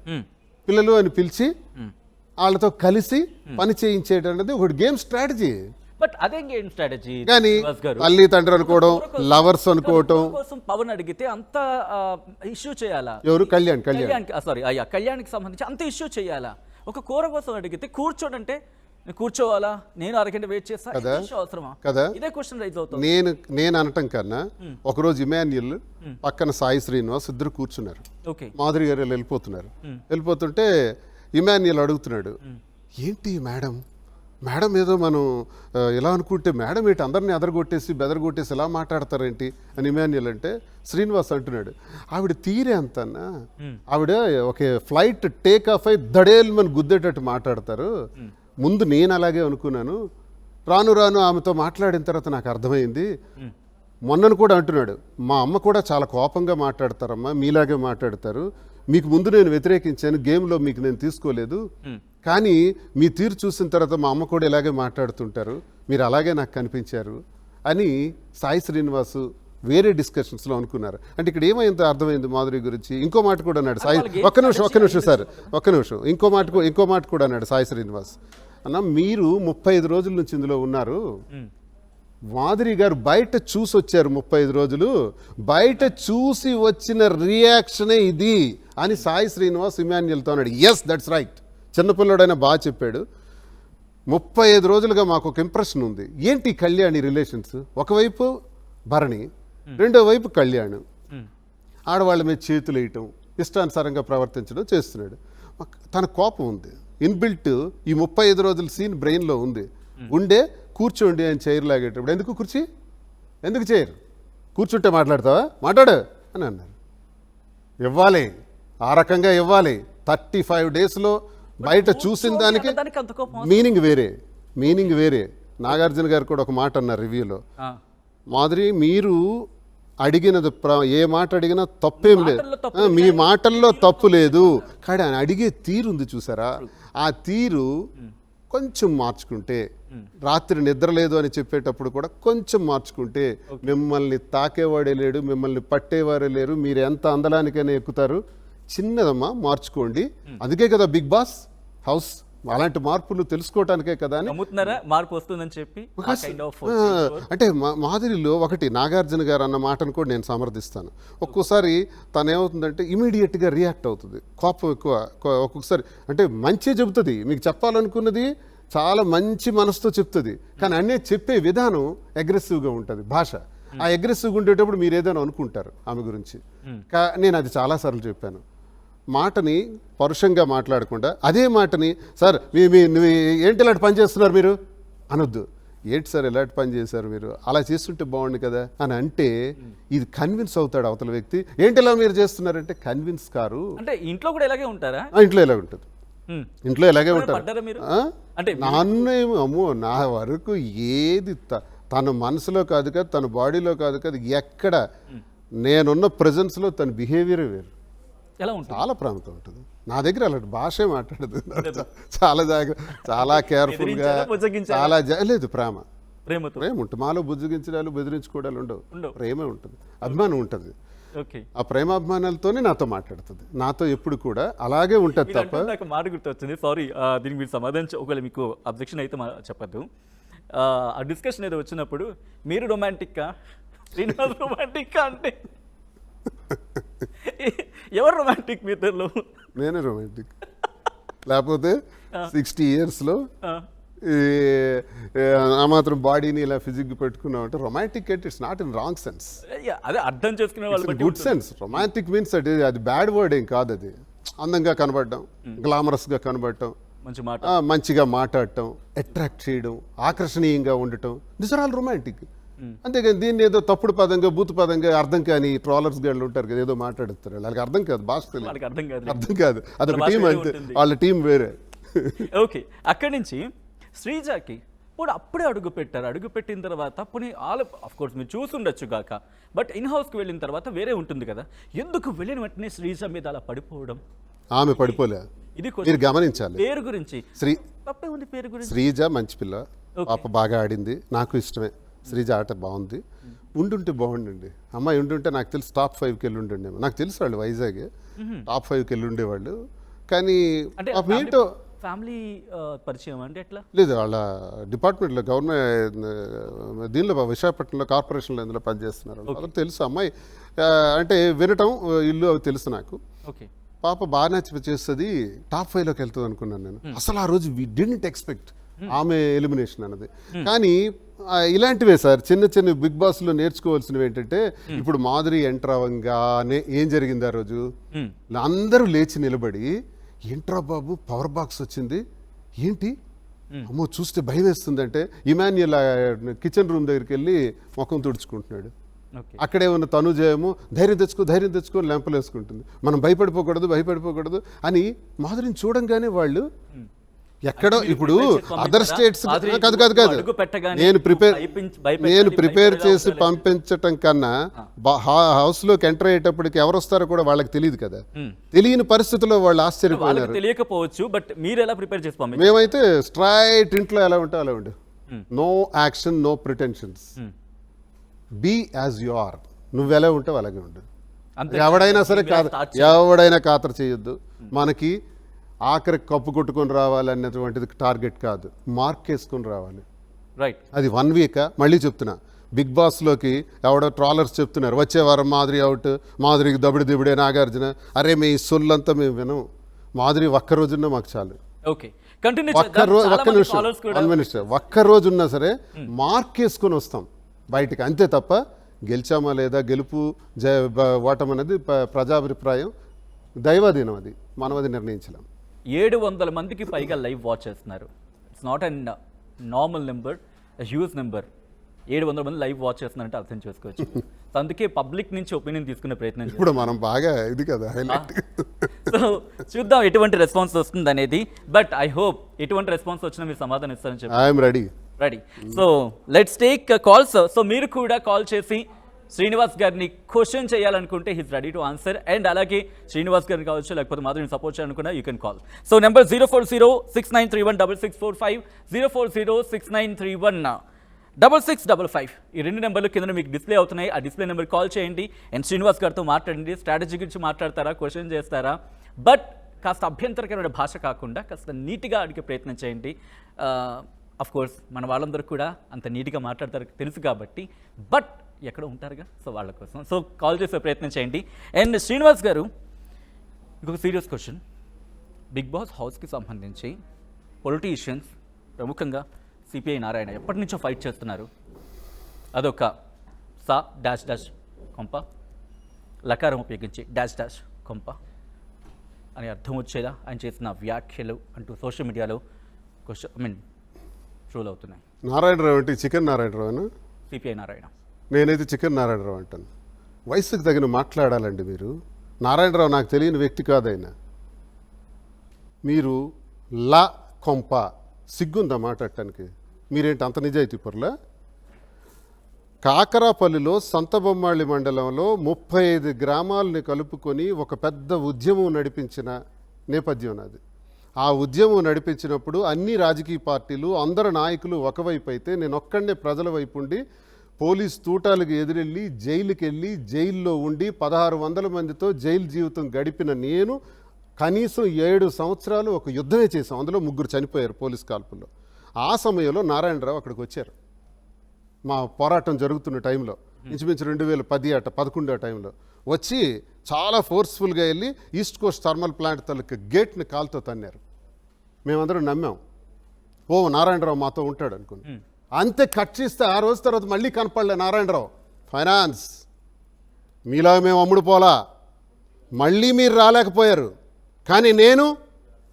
పిల్లలు అని పిలిచి వాళ్ళతో కలిసి పని చేయించేటది ఒకటి గేమ్ స్ట్రాటజీ. బట్ అదే గేమ్ స్ట్రాటజీ కానీ తల్లి తండ్రి అనుకోవడం, లవర్స్ అనుకోవటం కోసం పవన్ అడిగితే అంత ఇష్యూ చేయాలా? ఎవరు? కళ్యాణ్ సారీ అయ్యా, కళ్యాణ్కి సంబంధించి అంత ఇష్యూ చేయాలా? ఒక కూర కోసం అడిగితే కూర్చోడంటే నేను కూర్చోవాలా, నేను అరగంట వెయిట్ చేస్తా, అవసరమా కదా? ఇదే క్వశ్చన్ రైజ్ అవుతుంది. నేను అనటం కన్నా ఒకరోజు ఇమాన్యుల్ పక్కన సాయి శ్రీనివాస్ ఇద్దరు కూర్చున్నారు. ఓకే, మాధురి గారు వెళ్ళిపోతుంటే ఇమాన్యుల్ అడుగుతున్నాడు, ఏంటి మేడం ఏదో మనం ఎలా అనుకుంటే మేడం ఏంటి అందరినీ అదరగొట్టేసి బెదరగొట్టేసి ఎలా మాట్లాడతారేంటి అని ఇమాన్యుల్ అంటే శ్రీనివాస్ అంటున్నాడు, ఆవిడ తీరే అంతన్నా, ఆవిడ ఒక ఫ్లైట్ టేక్ ఆఫ్ అయి దడేలు మన గుద్దేటట్టు మాట్లాడతారు. ముందు నేను అలాగే అనుకున్నాను, రాను ఆమెతో మాట్లాడిన తర్వాత నాకు అర్థమైంది. మొన్నను కూడా అంటున్నాడు, మా అమ్మ కూడా చాలా కోపంగా మాట్లాడతారమ్మా, మీలాగే మాట్లాడతారు, మీకు ముందు నేను వ్యతిరేకించాను, గేమ్లో మీకు నేను తీసుకోలేదు, కానీ మీ తీరు చూసిన తర్వాత మా అమ్మ కూడా ఇలాగే మాట్లాడుతుంటారు, మీరు అలాగే నాకు కనిపించారు అని సాయి శ్రీనివాసు వేరే డిస్కషన్స్లో అనుకున్నారు. అంటే ఇక్కడ ఏమైందో అర్థమైంది మాధురి గురించి. ఇంకో మాట కూడా అన్నాడు సాయి, ఒక్క నిమిషం ఇంకో మాట కూడా అన్నాడు సాయి శ్రీనివాస్, అన్న మీరు 35 రోజుల నుంచి ఇందులో ఉన్నారు, మాధురి గారు బయట చూసి వచ్చారు 35 రోజులు, బయట చూసి వచ్చిన రియాక్షనే ఇది అని సాయి శ్రీనివాస్ ఇమాన్యుల్తో అన్నాడు. ఎస్, దట్స్ రైట్, చిన్నపిల్లడైనా బాగా చెప్పాడు. 35 రోజులుగా మాకు ఒక ఇంప్రెషన్ ఉంది, ఏంటి కళ్యాణి రిలేషన్స్, ఒకవైపు భరణి, రెండో వైపు కళ్యాణ్, ఆడవాళ్ళ మీద చేతులు వేయటం, ఇష్టానుసారంగా ప్రవర్తించడం చేస్తున్నాడు. తన కోపం ఉంది, ఇన్బిల్ట్ ఈ 35 రోజుల సీన్ బ్రెయిన్లో ఉంది. కూర్చోండి అని చైర్ లాగేటప్పుడు ఎందుకు చైర్ కూర్చుంటే మాట్లాడు అని అన్నారు. ఇవ్వాలి, ఆ రకంగా ఇవ్వాలి. 35 డేస్లో బయట చూసిన దానికి మీనింగ్ వేరే. నాగార్జున గారు కూడా ఒక మాట అన్నారు రివ్యూలో, మాధురి మీరు అడిగినది ఏ మాట అడిగినా తప్పేం లేదు, మీ మాటల్లో తప్పు లేదు, కానీ ఆయన అడిగే తీరు ఉంది చూసారా, ఆ తీరు కొంచెం మార్చుకుంటే, రాత్రి నిద్ర లేదు అని చెప్పేటప్పుడు కూడా కొంచెం మార్చుకుంటే, మిమ్మల్ని తాకేవాడే లేడు, మిమ్మల్ని పట్టేవారే లేరు, మీరు ఎంత అందడానికైనా ఎక్కుతారు, చిన్నదమ్మా మార్చుకోండి. అందుకే కదా బిగ్ బాస్ హౌస్, అలాంటి మార్పులు తెలుసుకోవటానికే కదా అని మార్పు వస్తుందని చెప్పి. అంటే మాధురిలో ఒకటి నాగార్జున గారు అన్న మాటను కూడా నేను సమర్థిస్తాను. ఒక్కోసారి తను ఏమవుతుందంటే ఇమీడియట్గా రియాక్ట్ అవుతుంది, కోపం ఎక్కువ. ఒక్కొక్కసారి అంటే మంచి చెబుతుంది, మీకు చెప్పాలనుకున్నది చాలా మంచి మనసుతో చెప్తుంది, కానీ అన్నీ చెప్పే విధానం అగ్రెసివ్గా ఉంటుంది భాష. ఆ అగ్రెసివ్గా ఉండేటప్పుడు మీరు ఏదైనా అనుకుంటారు ఆమె గురించి. నేను అది చాలాసార్లు చెప్పాను, మాటని పరుషంగా మాట్లాడకుండా అదే మాటని, సార్ ఏంటి ఇలాంటి పని చేస్తున్నారు మీరు అనొద్దు, ఏంటి సార్ ఇలాంటి పని చేశారు మీరు, అలా చేస్తుంటే బాగుంది కదా అని అంటే ఇది కన్విన్స్ అవుతాడు అవతల వ్యక్తి. ఏంటి ఇలా మీరు చేస్తున్నారంటే కన్విన్స్ కారు. అంటే ఇంట్లో కూడా ఇలాగే ఉంటారా? ఇంట్లో ఇలాగే ఉంటుంది, ఇంట్లో ఇలాగే ఉంటారు. అమ్మో నా వరకు ఏది తన మనసులో కాదు కదా, తన బాడీలో కాదు కదా, ఎక్కడ నేనున్న ప్రెజెన్స్లో తన బిహేవియర్ వేరు, చాలా ప్రాంతం ఉంటుంది. నా దగ్గర అలాంటి భాషే మాట్లాడదు, చాలా కేర్ఫుల్గా, చాలా లేదు ప్రేమ ఉంటుంది మాలో. బుజ్జగించడాలు బెదిరించుకోవడాలు ఉండవు, ప్రేమే ఉంటుంది, అభిమానం ఉంటుంది. ఆ ప్రేమాభిమానాలతోనే నాతో మాట్లాడుతుంది, నాతో ఎప్పుడు కూడా అలాగే ఉంటుంది తప్ప. నాకు మాట గుర్తొచ్చింది, సారీ దీనికి మీరు సమాధానం ఒకవేళ మీకు అబ్జెక్షన్ అయితే చెప్పద్దు. ఆ డిస్కషన్ ఏదో వచ్చినప్పుడు మీరు రొమాంటిక్గా, శ్రీనివాస్ రొమాంటిక్గా అంటే ఎవరు రొమాంటిక్ మీ ఇద్దరిలో? నేనే రొమాంటిక్, లేకపోతే 60 yearsలో ఆ మాత్రం బాడీని ఇలా ఫిజిక్ పెట్టుకున్నాం అంటే రొమాంటిక్ అంటే it's not in wrong sense, అదే అర్థం చేసుకునే వాళ్ళు గుడ్ సెన్స్. రొమాంటిక్ మీన్స్ అది బ్యాడ్ వర్డ్ ఏం కాదు, అది అందంగా కనబడటం, గ్లామరస్గా కనబడటం, మంచిగా మాట్లాడటం, అట్రాక్ట్ చేయడం, ఆకర్షణీయంగా ఉండటం, దిస్ ఆర్ ఆల్ రొమాంటిక్. అంతేగాని దీన్ని ఏదో తప్పుడు పదంగా బూతు పదంగా అర్థం కాని ట్రాలర్స్ గాళ్ళు ఉంటారు కదా, ఏదో మాట్లాడుతారు, వాళ్ళకి అర్థం కాదు, భాష అర్థం కాదు, అదొక టీం, అంతే వాళ్ళ టీం వేరే. ఓకే, అక్కడి నుంచి శ్రీజాకి ఇప్పుడు అప్పుడే అడుగు పెట్టిన తర్వాత పోనీ ఆఫ్ కోర్స్ మీరు చూసుండొచ్చు కాక, బట్ ఇన్ హౌస్కి వెళ్ళిన తర్వాత వేరే ఉంటుంది కదా, ఎందుకు వెళ్ళిన వెంటనే శ్రీజ మీద అలా పడిపోవడం? ఆమె పడిపోలే, ఇది మీరు గమనించాలి. పేరు గురించి తప్పే ఉంది, పేరు గురించి. శ్రీజ మంచి పిల్ల, పాప బాగా ఆడింది, నాకు ఇష్టమే, శ్రీజ ఆట బాగుంది. ఉండుంటే బాగుండండి, అమ్మాయి ఉండుంటే నాకు తెలిసి టాప్ 5కి వెళ్ళి ఉండండి, నాకు తెలుసు వాళ్ళు వైజాగ్ టాప్ 5కి వెళ్ళి ఉండేవాళ్ళు. కానీ ఏంటో ఫ్యామిలీ పరిచయం అంటే ఎట్లా? లేదు, వాళ్ళ డిపార్ట్మెంట్లో గవర్నమెంట్ దీనిలో విశాఖపట్నంలో కార్పొరేషన్లో ఇందులో పనిచేస్తున్నారు. వాళ్ళకి తెలుసు అమ్మాయి అంటే వినటం ఇల్లు అవి తెలుసు నాకు. ఓకే. పాప బాగానే చేస్తుంది, టాప్ 5లోకి వెళ్తుంది అనుకున్నాను నేను. అసలు ఆ రోజు వి డిడ్ంట్ ఎక్స్పెక్ట్ ఆమె ఎలిమినేషన్ అన్నది. కానీ ఇలాంటివే సార్ చిన్న చిన్న బిగ్ బాస్లో నేర్చుకోవాల్సినవి ఏంటంటే, ఇప్పుడు మాధురి ఎంటర్ అవ్వగానే ఏం జరిగింది ఆ రోజు, అందరూ లేచి నిలబడి ఏంట్రా బాబు పవర్ బాక్స్ వచ్చింది ఏంటి, అమ్మో చూస్తే భయం వేస్తుందంటే ఇమాన్యుయల్ కిచెన్ రూమ్ దగ్గరికి వెళ్ళి ముఖం తుడుచుకుంటున్నాడు. అక్కడే ఉన్న తనుజేమో ధైర్యం తెచ్చుకో లెంపలు వేసుకుంటుంది. మనం భయపడిపోకూడదు అని మాధురిని చూడంగానే వాళ్ళు ఎక్కడో ఇప్పుడు అదర్ స్టేట్స్ కాదు నేను ప్రిపేర్ చేసి పంపించటం కన్నా హౌస్లోకి ఎంటర్ అయ్యేటప్పటికి ఎవరు వస్తారో కూడా వాళ్ళకి తెలియదు కదా. తెలియని పరిస్థితుల్లో వాళ్ళు ఆశ్చర్యపోయినారు. తెలియకపోవచ్చు, బట్ మీరు ఎలా ప్రిపేర్ చేసి పంపించారు? మేమైతే స్ట్రైట్ ఇంట్లో ఎలా ఉంటే అలా ఉండు, no action, no pretensions, be as you are, నువ్వెలా ఉంటావు అలాగే ఉండు. ఎవడైనా సరే ఎవడైనా ఖాతర చేయొద్దు. మనకి ఆఖరి కప్పు కొట్టుకొని రావాలి అన్నటువంటిది టార్గెట్ కాదు, మార్క్ వేసుకొని రావాలి. రైట్. అది 1 వీక్. మళ్ళీ చెప్తున్నా, బిగ్ బాస్లోకి ఎవడో ట్రాలర్స్ చెప్తున్నారు వచ్చే వారం మాధురి అవుట్, మాధురికి దబిడే నాగార్జున. అరే మీ సొల్లంతా మేము వినం, మాధురి ఒక్క రోజున్నా మాకు చాలు. ఓకే, ఒక్క రోజు ఉన్నా సరే మార్క్ వేసుకొని వస్తాం బయటికి, అంతే తప్ప గెలిచామా లేదా, గెలుపు ఓటం అనేది ప్రజాభిప్రాయం, దైవాధీనం, అది మనం అది నిర్ణయించలేం. 700 మందికి పైగా లైవ్ వాచ్ చేస్తున్నారు. It's not and normal number, huge number. 700 మంది లైవ్ వాచ్ చేస్తున్నారంటే అర్థం చేసుకోవచ్చు. అందుకే పబ్లిక్ నుంచి ఒపీనియన్ తీసుకునే ప్రయత్నం ఇప్పుడు మనం బాగా ఇది కదా. సో చూద్దాం ఎటువంటి రెస్పాన్స్ వస్తుంది అనేది. బట్ ఐ హోప్ ఎటువంటి రెస్పాన్స్ వచ్చినా మీరు సమాధానం ఇస్తారని చెప్పి I'm ready. So let's take calls. So మీరు కూడా కాల్ చేసి శ్రీనివాస్ గారిని క్వశ్చన్ చేయాలనుకుంటే he's ready to answer. And అలాగే శ్రీనివాస్ గారిని కావచ్చు, లేకపోతే మాధురిని సపోర్ట్ చేయాలనుకున్నా you can call. So number 04069316645, 04069316655. ఈ 2 నెంబర్లు కింద మీకు డిస్ప్లే అవుతున్నాయి. ఆ డిస్ప్లే నెంబర్ కాల్ చేయండి అండ్ శ్రీనివాస్ గారితో మాట్లాడండి. స్ట్రాటజీ గురించి మాట్లాడతారా, క్వశ్చన్ చేస్తారా, బట్ కాస్త అభ్యంతరకరమైన భాష కాకుండా కాస్త నీట్గా అడిగే ప్రయత్నం చేయండి. అఫ్ కోర్స్ మన వాళ్ళందరూ కూడా అంత నీట్గా మాట్లాడతారు తెలుసు కాబట్టి, బట్ ఎక్కడ ఉంటారుగా, సో వాళ్ళ కోసం. సో కాల్ చేసే ప్రయత్నం చేయండి. అండ్ శ్రీనివాస్ గారు, ఇంకొక సీరియస్ క్వశ్చన్. బిగ్ బాస్ హౌస్కి సంబంధించి పొలిటీషియన్స్, ప్రముఖంగా సిపిఐ నారాయణ ఎప్పటి నుంచో ఫైట్ చేస్తున్నారు. అదొక సా డాష్ డాష్ కొంప, లకారం ఉపయోగించి డాష్ డాష్ కొంప అని అర్థం వచ్చేలా ఆయన చేసిన వ్యాఖ్యలు అంటూ సోషల్ మీడియాలో ట్రోల్ అవుతున్నాయి. నారాయణరావు అంటే చికెన్ నారాయణరావు, సిపిఐ నారాయణ. నేనైతే చికెన్ నారాయణరావు అంటాను. వయసుకు తగిన మాట్లాడాలండి మీరు. నారాయణరావు నాకు తెలియని వ్యక్తి కాదైనా. మీరు లా కొంప సిగ్గుందా మాట్లాడటానికి? మీరేంటి అంత నిజాయితీ పరులా? కాకరాపల్లిలో సంతబొమ్మాళి మండలంలో 35 గ్రామాలని కలుపుకొని ఒక పెద్ద ఉద్యమం నడిపించిన నేపథ్యం నాది. ఆ ఉద్యమం నడిపించినప్పుడు అన్ని రాజకీయ పార్టీలు, అందరు నాయకులు ఒకవైపు అయితే, నేను ఒక్కడనే ప్రజల వైపు ఉండి పోలీస్ తూటాలకు ఎదురెళ్ళి జైలుకి వెళ్ళి జైల్లో ఉండి 1600 మందితో జైలు జీవితం గడిపిన నేను కనీసం 7 సంవత్సరాలు ఒక యుద్ధమే చేశాం. అందులో 3 చనిపోయారు పోలీస్ కాల్పుల్లో. ఆ సమయంలో నారాయణరావు అక్కడికి వచ్చారు. మా పోరాటం జరుగుతున్న టైంలో, ఇంచుమించు 2010-11 టైంలో వచ్చి చాలా ఫోర్స్ఫుల్గా వెళ్ళి ఈస్ట్ కోస్ట్ థర్మల్ ప్లాంట్ తాలూకు గేట్ని కాల్తో తన్నారు. మేమందరం నమ్మాం, ఓ నారాయణరావు మాతో ఉంటాడు అనుకుని. అంతే కట్ చేస్తే ఆ రోజు తర్వాత మళ్ళీ కనపడలే నారాయణరావు. ఫైనాన్స్ మీలా మేము అమ్ముడు పోలా, మళ్ళీ మీరు రాలేకపోయారు. కానీ నేను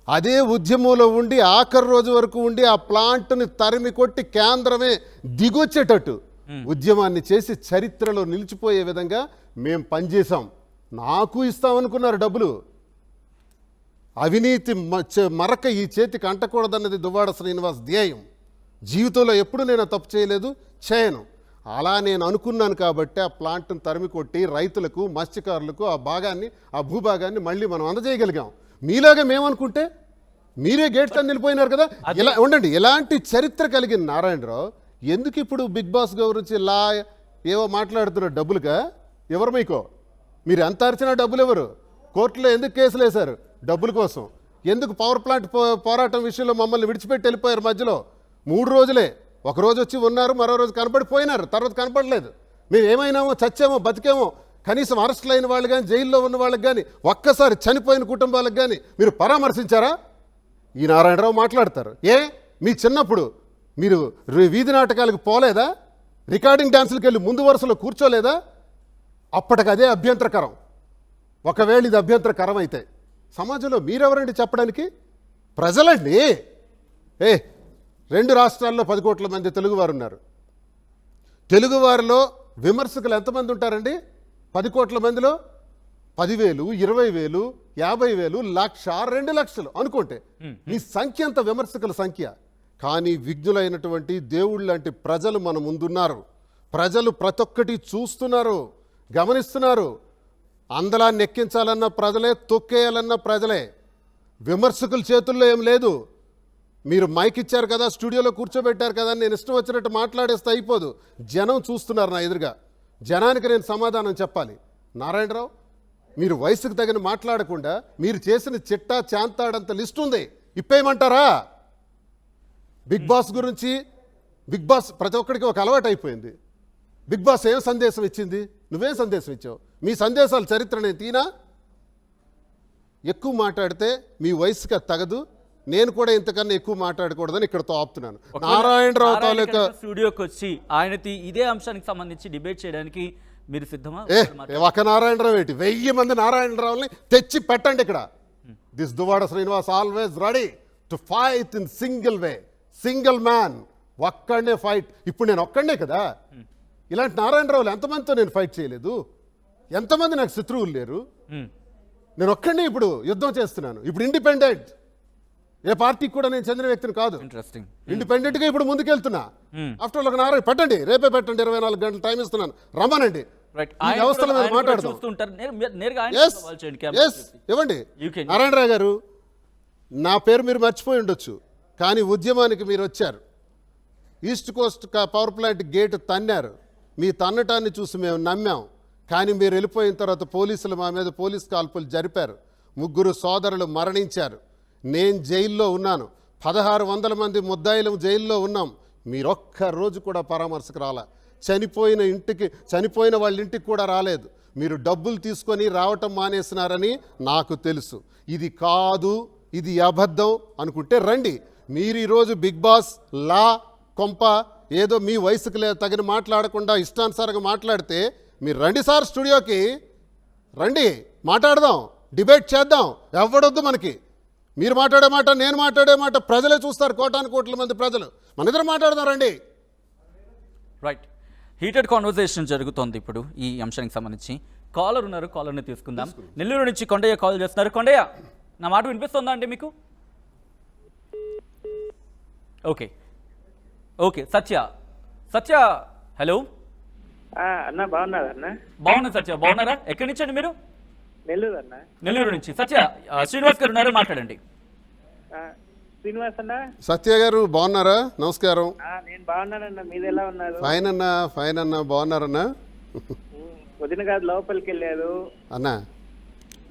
అదే ఉద్యమంలో ఉండి ఆఖరి రోజు వరకు ఉండి ఆ ప్లాంట్ని తరిమి కొట్టి కేంద్రమే దిగొచ్చేటట్టు ఉద్యమాన్ని చేసి చరిత్రలో నిలిచిపోయే విధంగా మేము పనిచేసాం. నాకు ఇస్తామనుకున్నారు డబ్బులు. అవినీతి మరక ఈ చేతికి అంటకూడదన్నది దువ్వాడ శ్రీనివాస్ ధ్యేయం. జీవితంలో ఎప్పుడు నేను తప్పు చేయలేదు, చేయను. అలా నేను అనుకున్నాను కాబట్టి ఆ ప్లాంట్ను తరిమి కొట్టి రైతులకు, మత్స్యకారులకు ఆ భూభాగాన్ని మళ్ళీ మనం అందజేయగలిగాం. మీలాగా మేమనుకుంటే మీరే గేట్స్ అని నిలిపోయినారు కదా. ఇలా ఉండండి. ఎలాంటి చరిత్ర కలిగిన నారాయణరావు ఎందుకు ఇప్పుడు బిగ్ బాస్ గురించి లా ఏవో మాట్లాడుతున్నారు? డబ్బులుగా ఎవరు? మీకో మీరు ఎంత అరిచినా డబ్బులు ఎవరు? కోర్టులో ఎందుకు కేసులు వేశారు? డబ్బుల కోసం. ఎందుకు పవర్ ప్లాంట్ పోరాటం విషయంలో మమ్మల్ని విడిచిపెట్టి వెళ్ళిపోయారు మధ్యలో 3 రోజులే. ఒక రోజు వచ్చి ఉన్నారు, మరో రోజు కనపడిపోయినారు, తర్వాత కనపడలేదు. మేము ఏమైనామో, చచ్చామో, బతికేమో, కనీసం అరెస్టులు అయిన వాళ్ళు కానీ, జైల్లో ఉన్న వాళ్ళకి కానీ, ఒక్కసారి చనిపోయిన కుటుంబాలకు కానీ మీరు పరామర్శించారా? ఈ నారాయణరావు మాట్లాడతారు. మీ చిన్నప్పుడు మీరు వీధి నాటకాలకు పోలేదా? రికార్డింగ్ డాన్సులకు వెళ్ళి ముందు వరుసలో కూర్చోలేదా? అప్పటికదే అభ్యంతరకరం. ఒకవేళ ఇది అభ్యంతరకరం అయితే సమాజంలో మీరెవరండి చెప్పడానికి? ప్రజలండి. 2 రాష్ట్రాల్లో 10 కోట్ల మంది తెలుగువారు ఉన్నారు. తెలుగువారిలో విమర్శకులు ఎంతమంది ఉంటారండి? 10 కోట్ల మందిలో 10,000, 20,000, 50,000, 1,00,000, 2 లక్షలు అనుకుంటే ఈ సంఖ్య అంత విమర్శకుల సంఖ్య. కానీ విజ్ఞులైనటువంటి దేవుళ్ళు లాంటి ప్రజలు మన ముందున్నారు. ప్రజలు ప్రతి ఒక్కటి చూస్తున్నారు, గమనిస్తున్నారు. అందలాన్ని ఎక్కించాలన్న ప్రజలే, తొక్కేయాలన్న ప్రజలే. విమర్శకుల చేతుల్లో ఏం లేదు. మీరు మైక్ ఇచ్చారు కదా, స్టూడియోలో కూర్చోబెట్టారు కదా, నేను ఇష్టం వచ్చినట్టు మాట్లాడేస్తే అయిపోదు. జనం చూస్తున్నారు నా ఎదురుగా. జనానికి నేను సమాధానం చెప్పాలి. నారాయణరావు, మీరు వయసుకు తగిన మాట్లాడకుండా మీరు చేసిన చిట్టా చాంతాడంత లిస్ట్ ఉంది, ఇప్పేయమంటారా? బిగ్ బాస్ గురించి, బిగ్ బాస్ ప్రతి ఒక్కడికి ఒక అలవాటు అయిపోయింది. బిగ్ బాస్ ఏం సందేశం ఇచ్చింది? నువ్వేం సందేశం ఇచ్చావు? మీ సందేశాల చరిత్ర నేను తీనా? ఎక్కువ మాట్లాడితే మీ వయసుకి అది తగదు. నేను కూడా ఇంతకన్నా ఎక్కువ మాట్లాడకూడదని ఇక్కడతో ఆపుతున్నాను. నారాయణరావు తాలూకా స్టూడియోకి వచ్చి ఆయన ఇదే అంశానికి సంబంధించి డిబేట్ చేయడానికి మీరు సిద్ధమా? ఒక నారాయణరావు ఏంటి, 1000 మంది నారాయణరావుని తెచ్చి పెట్టండి ఇక్కడ. This Duvvada Srinivas always ready to fight in single way, single man. ఒక్కడే ఫైట్. ఇప్పుడు నేను ఒక్కడే కదా. ఇలాంటి నారాయణరావులు ఎంతమందితో నేను ఫైట్ చేయలేదు? ఎంతమంది నాకు శత్రువులు లేరు? నేను ఒక్కడే ఇప్పుడు యుద్ధం చేస్తున్నాను. ఇప్పుడు ఇండిపెండెంట్, ఏ పార్టీకి కూడా నేను చెందిన వ్యక్తిని కాదు. ఇండిపెండెంట్ గా ఇప్పుడు ముందుకెళ్తున్నా. ఆఫ్టర్ ఒక నారాయణ పెట్టండి, రేపే పెట్టండి, 24 గంటలు టైం ఇస్తున్నాను, రమ్మనండి. ఈ వ్యవస్థల మీద మాట్లాడదాం. ఇవ్వండి. నారాయణరావు గారు, నా పేరు మీరు మర్చిపోయి ఉండొచ్చు, కానీ ఉద్యమానికి మీరు వచ్చారు. East Coast power plant gate తన్నారు. మీ తన్నటాన్ని చూసి మేము నమ్మాం. కానీ మీరు వెళ్ళిపోయిన తర్వాత పోలీసులు మా మీద పోలీస్ కాల్పులు జరిపారు. 3 సోదరులు మరణించారు. నేను జైల్లో ఉన్నాను. 1600 మంది ముద్దాయిలు జైల్లో ఉన్నాం. మీరొక్క రోజు కూడా పరామర్శకు రాలా. చనిపోయిన వాళ్ళ ఇంటికి కూడా రాలేదు. మీరు డబ్బులు తీసుకొని రావటం మానేసినారని నాకు తెలుసు. ఇది కాదు, ఇది అబద్ధం అనుకుంటే రండి. మీరు ఈరోజు బిగ్ బాస్, లా, కొంప ఏదో మీ వయసుకు తగిన మాట్లాడకుండా ఇష్టానుసారంగా మాట్లాడితే మీరు రండి సార్, స్టూడియోకి రండి, మాట్లాడదాం, డిబేట్ చేద్దాం. ఎవడొద్దు మనకి. మీరు మాట్లాడే మాట, నేను మాట్లాడే మాట ప్రజలే చూస్తారు. కోటాను మంది ప్రజలు. మన ఇద్దరు మాట్లాడదాం, రండి. రైట్. హీటెడ్ కాన్వర్సేషన్ జరుగుతోంది ఇప్పుడు ఈ అంశానికి సంబంధించి. కాలర్ ఉన్నారు, కాలర్ని తీసుకుందాం. నెల్లూరు నుంచి కొండయ్య కాల్ చేస్తున్నారు. కొండయ్య, నా మాట వినిపిస్తుందా అండి మీకు? Okay okay. సత్య హలో అన్న, బాగున్నారా అన్న? బాగున్నా సత్య, బాగున్నారా? ఎక్కడి నుంచి అండి మీరు? నెల్లూరు అన్న. నెల్లూరు నుంచి. సత్య, శ్రీనివాస్ గారు ఉన్నారు, మాట్లాడండి. శ్రీనివాస్ అన్న. సత్య గారు బాగున్నారా? నమస్కారం. నేను బాగున్నానన్న, మీరు ఎలా ఉన్నారు? ఫైన్ అన్న, బాగున్నారన్నా? వదిన గారు లోపలికి వెళ్ళారు అన్నా.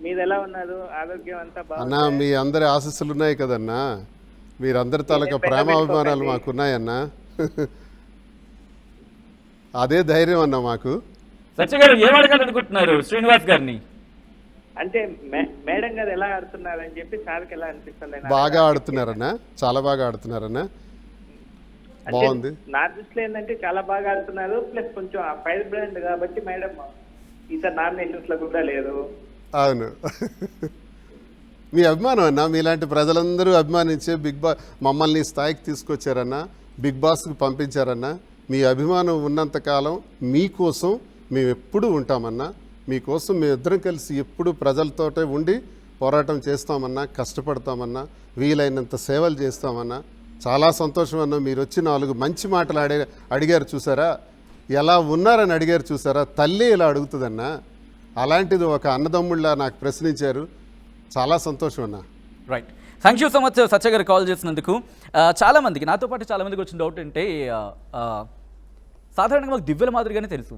మీరు ఎలా ఉన్నారు? ఆరోగ్యం అంతా అన్నా, మీ అందరి ఆశీస్సులు ఉన్నాయి కదన్నా. మీరందరి తాలూకా ప్రేమాభిమానాలు మాకున్నాయన్నా. అదే ధైర్యం అన్నా మాకు. సత్య గారు ఏం అడగాలనుకుంటున్నారు శ్రీనివాస్ గారిని? అంటే మేడం గారు ఎలా ఆడుతున్నారు అని చెప్పి సార్కి ఎలా అనిపిస్తుంది? బాగా ఆడుతున్నారన్నా, చాలా బాగా ఆడుతున్నారన్నా. బాగుంది. నా దృష్టిలో ఏంటంటే చాలా బాగా ఆడుతున్నారు. ప్లస్ కొంచెం ఫైర్ బ్రాండ్ కాబట్టి మేడం ఈసారి నామినేషన్స్ లో కూడా లేదు. అవును. మీ అభిమానం అన్నా, మీలాంటి ప్రజలందరూ అభిమానించే బిగ్ బాస్ మమ్మల్ని స్థాయికి తీసుకొచ్చారన్నా, బిగ్ బాస్కి పంపించారన్నా. మీ అభిమానం ఉన్నంతకాలం మీకోసం మేము ఎప్పుడూ ఉంటామన్నా. మీకోసం మేమిద్దరం కలిసి ఎప్పుడు ప్రజలతోటే ఉండి పోరాటం చేస్తామన్నా, కష్టపడతామన్నా, వీలైనంత సేవలు చేస్తామన్నా. చాలా సంతోషం అన్నా. మీరు వచ్చి 4 మంచి మాటలు అడిగారు చూసారా, ఎలా ఉన్నారని అడిగారు చూసారా. తల్లి ఇలా అడుగుతుందన్నా. అలాంటిది ఒక అన్నదమ్ముళ్ళ నాకు ప్రశ్నించారు. చాలా సంతోషం అన్నా. Right. Thank you so much Satya garu call చేసినందుకు. చాలామందికి, నాతో పాటు చాలామందికి వచ్చిన డౌట్ అంటే, సాధారణంగా మాకు దివ్యల మాదిరిగానే తెలుసు,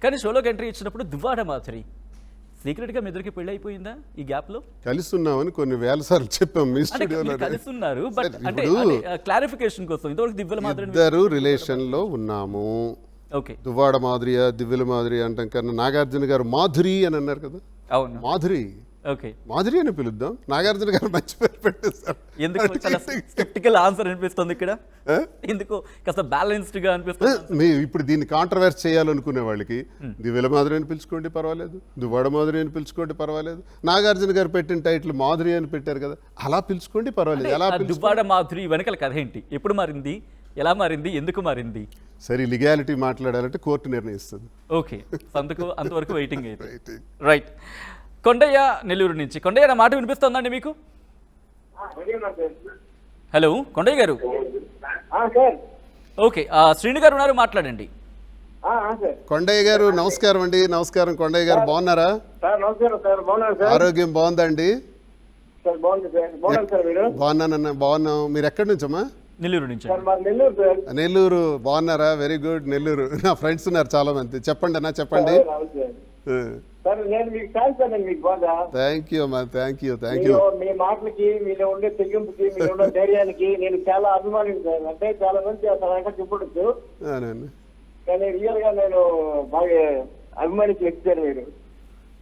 కానీ షోలోకి ఎంట్రీ ఇచ్చినప్పుడు దువ్వాడ మాదిరి సీక్రెట్గా మీ ఇద్దరికి పెళ్ళి అయిపోయిందా ఈ గ్యాప్లో? కలిసి ఉన్నామని కొన్ని వేల సార్లు చెప్పాం మీ అంటే స్టూడియోలో. మీరు కలిసి ఉన్నారు, బట్ అంటే ఇప్పుడు క్లారిఫికేషన్ కోసం ఇంతవరకు దివ్యల మాదిరి ఇద్దరు రిలేషన్లో ఉన్నాము. ఓకే, దువ్వాడ మాధురియా దివ్యల మాధురి అంటాం కన్నా నాగార్జున గారు మాధురి అని అన్నారు కదా, అవును, మాధురి ఓకే. మాధురి అని పిలుద్దాం. నాగార్జున గారు మంచి పేరు పెట్టేస్తారు. ఎందుకు చాలా స్కెప్టికల్ ఆన్సర్ అనిపిస్తుంది ఇక్కడ? ఎందుకు కాస్త బ్యాలెన్స్డ్ గా అనిపిస్తుంది? ఇప్పుడు దీన్ని కాంట్రవర్స్ చేయాలనుకునే వాళ్ళకి దివ్యల మాధురి అని పిలుచుకోండి పర్వాలేదు, దువ్వాడ మాధురి అని పిలుచుకోండి పర్వాలేదు, నాగార్జున గారు పెట్టిన టైటిల్ మాధురి అని పెట్టారు కదా, అలా పిలుచుకోండి పర్వాలేదు. ఎలా దువ్వాడ మాధురి వెనకాల కథ ఏంటి? ఎప్పుడు మారింది, ఎలా మారింది, ఎందుకు మారింది? సరే, లీగాలిటీ మాట్లాడాలంటే కోర్టు నిర్ణయిస్తుంది. ఓకే, అంతవరకు వెయిటింగ్ అయితే. రైట్. కొండయ్య నెల్లూరు నుంచి. కొండయ్య, నా మాట వినిపిస్తుందండి మీకు? హలో కొండయ్య గారు. ఓకే, శ్రీను గారు ఉన్నారు, మాట్లాడండి. కొండయ్య గారు నమస్కారం అండి. నమస్కారం కొండయ్య గారు, బాగున్నారా? ఆరోగ్యం బాగుందండి? బాగున్నానన్న. బాగున్నాం. మీరు ఎక్కడి నుంచమ్మా? నెల్లూరు నుంచి. నెల్లూరు. బాగున్నారా? Very good. నెల్లూరు నా ఫ్రెండ్స్ ఉన్నారు చాలా మంది. చెప్పండి అన్న, చెప్పండి. థ్యాంక్ యూ అమ్మా, థ్యాంక్ యూ. మీ మాటలకి, మీలో ఉండే తెగింపుకి, మీలో ఉండే ధైర్యానికి నేను చాలా అభిమానించాను. అంటే చాలా మంది అసలు చెప్పొచ్చు, కానీ రియల్ గా నేను బాగా అభిమానించి వ్యక్తిని మీరు.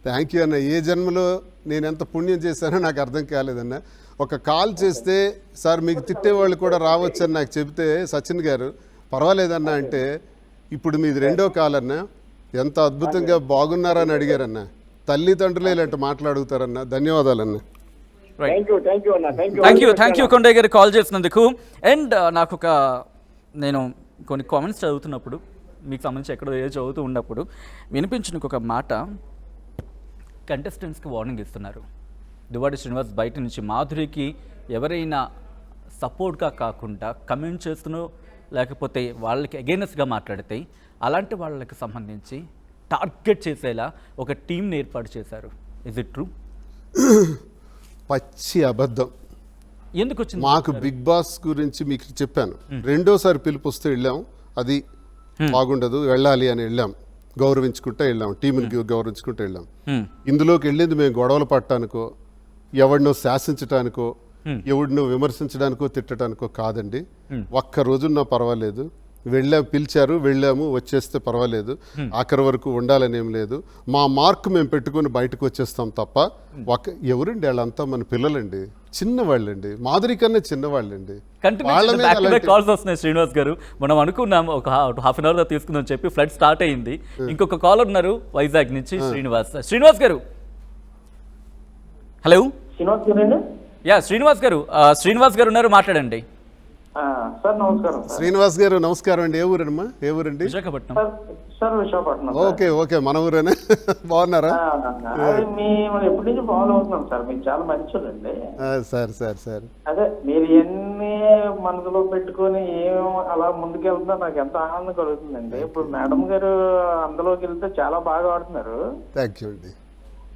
థ్యాంక్ యూ అన్న. ఏ జన్మలో నేను ఎంత పుణ్యం చేశానో నాకు అర్థం కాలేదన్న. ఒక కాల్ చేస్తే సార్ మీకు తిట్టేవాళ్ళు కూడా రావచ్చని నాకు చెబితే సచిన్ గారు పర్వాలేదన్నా అంటే, ఇప్పుడు మీది రెండో కాల్ అన్న. ఎంత అద్భుతంగా బాగున్నారని అడిగారన్న. తల్లిదండ్రులే ఇలాంటి మాట్లాడుగుతారన్న. ధన్యవాదాలన్న. థ్యాంక్ యూ కొండయ్య గారు కాల్ చేసినందుకు. అండ్ నేను కొన్ని కామెంట్స్ చదువుతున్నప్పుడు, మీకు సంబంధించి ఎక్కడో ఏదో చదువుతూ ఉన్నప్పుడు వినిపించిన ఒక మాట, కంటెస్టెంట్స్కి వార్నింగ్ ఇస్తున్నారు. దువ్వాడ శ్రీనివాస్ బయట నుంచి మాధురికి ఎవరైనా సపోర్ట్గా కాకుండా కమెంట్ చేస్తూనో లేకపోతే వాళ్ళకి అగైనెస్ట్గా మాట్లాడితే అలాంటి వాళ్ళకి సంబంధించి టార్గెట్ చేసేలా ఒక టీంని ఏర్పాటు చేశారు. Is it true? పచ్చి అబద్ధం. ఎందుకు వచ్చింది? మాకు బిగ్ బాస్ గురించి మీకు చెప్పాను. రెండోసారి పిలుపు వస్తే వెళ్ళాం. అది బాగుండదు, వెళ్ళాలి అని వెళ్ళాం. గౌరవించుకుంటూ వెళ్ళాం, టీంని గౌరవించుకుంటూ వెళ్ళాం. ఇందులోకి వెళ్ళింది మేము గొడవలు పట్టడానికో, ఎవడినో శాసించడానికో, ఎవడినో విమర్శించడానికో, తిట్టడానికో కాదండి. ఒక్క రోజున్నా పర్వాలేదు, వెళ్ళాము, పిలిచారు, వెళ్ళాము, వచ్చేస్తే పర్వాలేదు. ఆఖరి వరకు ఉండాలనేం లేదు. మా మార్క్ మేము పెట్టుకుని బయటకు వచ్చేస్తాం తప్ప ఎవరండి వాళ్ళంతా మన పిల్లలండి, చిన్నవాళ్ళండి, మాదిరి కన్నా చిన్నవాళ్ళండి. కాల్స్ వస్తున్నాయి శ్రీనివాస్ గారు. మనం అనుకున్నాం ఒక హాఫ్ అన్ అవర్ తీసుకుందాం చెప్పి, ఫ్లడ్ స్టార్ట్ అయింది. ఇంకొక కాల్ ఉన్నారు వైజాగ్ నుంచి, శ్రీనివాస్ గారు. హలో శ్రీనివాస్ గారు ఉన్నారు, మాట్లాడండి. సార్ నమస్కారం. శ్రీనివాస్ గారు నమస్కారం అండి. ఏ ఊరమ్మా? ఏ ఊరండి? విశాఖపట్నం. సార్ విశాఖపట్నం. ఓకే, మన ఊరేనా? బాగున్నారా? మేము ఎప్పటి నుంచి ఫాలో అవుతున్నాం సార్, మీరు చాలా మంచోళ్ళండి. సార్ అదే మీరు ఎన్ని మనసులో పెట్టుకొని ఏం అలా ముందుకెళ్తున్నా నాకు ఎంత ఆనందం కలుగుతుందండి. ఇప్పుడు మేడం గారు అందులోకి వెళ్తే చాలా బాగా ఆడుతున్నారు. థ్యాంక్ యూ అండి.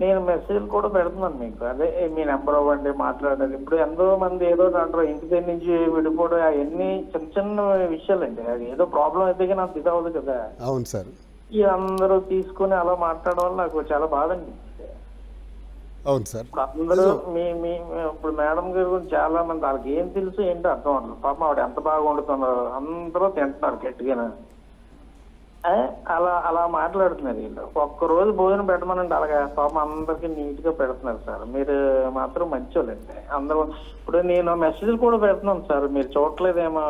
నేను మెసేజ్ కూడా పెడుతున్నాను మీకు, అదే మీ నెంబర్ అవ్వండి, మాట్లాడాలి. ఇప్పుడు ఎంతో మంది ఏదో అంటారు, ఇంటి దగ్గర నుంచి విడిపోవడం, అవన్నీ చిన్న చిన్న విషయాలండి. అది ఏదో ప్రాబ్లం అయితే నాకు ఇది అవ్వదు కదా. అవును సార్. ఈ అందరూ తీసుకుని అలా మాట్లాడడం వల్ల నాకు చాలా బాధ అనిపిస్తుంది. అవును సార్. అందరూ ఇప్పుడు మేడం గారి గురించి చాలా మంది వాళ్ళకి ఏం తెలుసు ఏంటో అర్థం అవ్వట్లేదు. పాపం ఆవిడ ఎంత బాగా వండుతున్నారు, అందరూ తింటున్నారు గట్టిగా. అలా మాట్లాడుతున్నారు వీళ్ళు. ఒక్కరోజు భోజనం పెట్టమనండి, అలాగే పాపం అందరికి నీట్ గా పెడుతున్నారు సార్. మీరు మాత్రం మంచోళ్ళండి అందరూ. ఇప్పుడు నేను మెసేజ్లు కూడా పెడుతున్నాను సార్, మీరు చూడలేదేమో.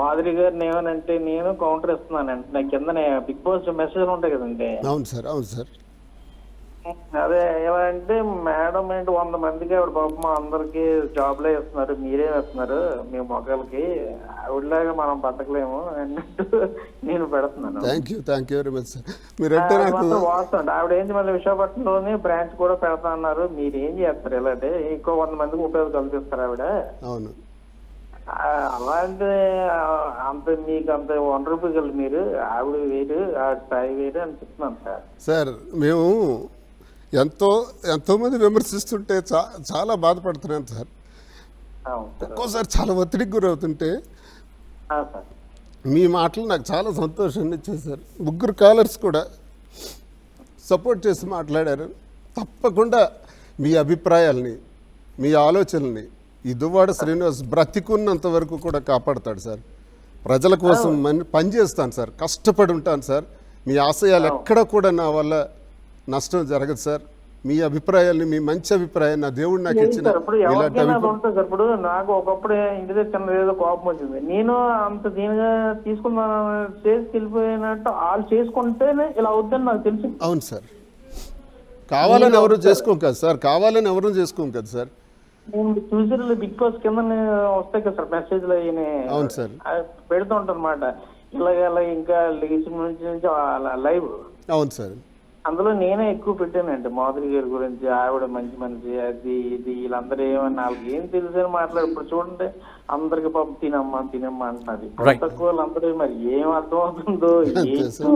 మాధురి గారిని ఏమనంటే నేను కౌంటర్ ఇస్తున్నానండి, నా కింద బిగ్ బాస్ మెసేజ్లు ఉంటాయి కదండి. అవును సార్. అదే ఏమంటే మేడం ఏంటి 100 మందికి ఆవిడ పాపం అందరికి జాబ్లే ఇస్తున్నారు, మీరే ఇస్తున్నారు మీ మొక్కలకి, ఆవిడలాగా మనం బతకలేము అన్నట్టు నేను పెడుతున్నాను. Thank you very much sir. మీరంటే వాస్తవం. ఆవిడ ఏంటి మళ్ళీ విశాఖపట్నంలోనే బ్రాంచ్ కూడా పెడతా అన్నారు. మీరు ఏం చేస్తారు ఇలాంటి ఇంకో 100 మందికి ఉపయోగం కల్పిస్తారు ఆవిడ. అవును. అలాంటి మీకు అంత వనరూపుగలు మీరు, ఆవిడ వేరు, ఆవిడ స్థాయి వేరు అనిపిస్తున్నాను సార్. మేము ఎంతోమంది విమర్శిస్తుంటే చాలా బాధపడుతున్నాను సార్. ఒక్కోసారి చాలా ఒత్తిడికి గురవుతుంటే మీ మాటలు నాకు చాలా సంతోషాన్ని ఇచ్చాయి సార్. 3 కాలర్స్ కూడా సపోర్ట్ చేసి మాట్లాడారు. తప్పకుండా మీ అభిప్రాయాల్ని, మీ ఆలోచనల్ని ఈ దువ్వాడ శ్రీనివాస్ బ్రతికున్నంత వరకు కూడా కాపాడుతాడు సార్. ప్రజల కోసం పనిచేస్తాను సార్, కష్టపడి ఉంటాను సార్. మీ ఆశయాలు ఎక్కడ కూడా నా వల్ల నష్టం జరగదు సార్. మీ అభిప్రాయాల్ని, మీ మంచి అభిప్రాయాన్ని నా దేవుడు నాకు ఇచ్చిన ఇప్పుడు ఎవరికైనా అది ఉంటుంది సార్. ఇప్పుడు నాకు ఒకప్పుడు ఇంటి దగ్గర చిన్న ఏదో కోపం వచ్చింది, నేను అంత దీనిగా తీసుకున్నాను చేసుకెళ్ళిపోయినట్టు వాళ్ళు చేసుకుంటేనే ఇలా అవుద్దని నాకు తెలిసి. అవును సార్, కావాలని ఎవరు చేసుకోం కదా సార్, కావాలని ఎవరు చేసుకోం కదా సార్. నేను చూసి బిగ్ బాస్ కింద వస్తాయి కదా సార్ మెసేజ్లు అయ్యి. అవును సార్, పెడుతూ ఉంటాను అనమాట. ఇలాగ ఇంకా లేచి నుంచి లైవ్. అవును సార్, అందులో నేనే ఎక్కువ పెట్టానండి మాధురి గారి గురించి. ఆవిడ మంచి మనిషి, అది ఇది వీళ్ళందరూ ఏమన్నా వాళ్ళకి ఏం తెలుసు అని మాట్లాడు. ఇప్పుడు చూడండి అందరికి పాపం తినమ్మా తినమ్మా అంటున్నది. తక్కువ వాళ్ళందరూ మరి ఏం అర్థం అవుతుందో ఏంటో.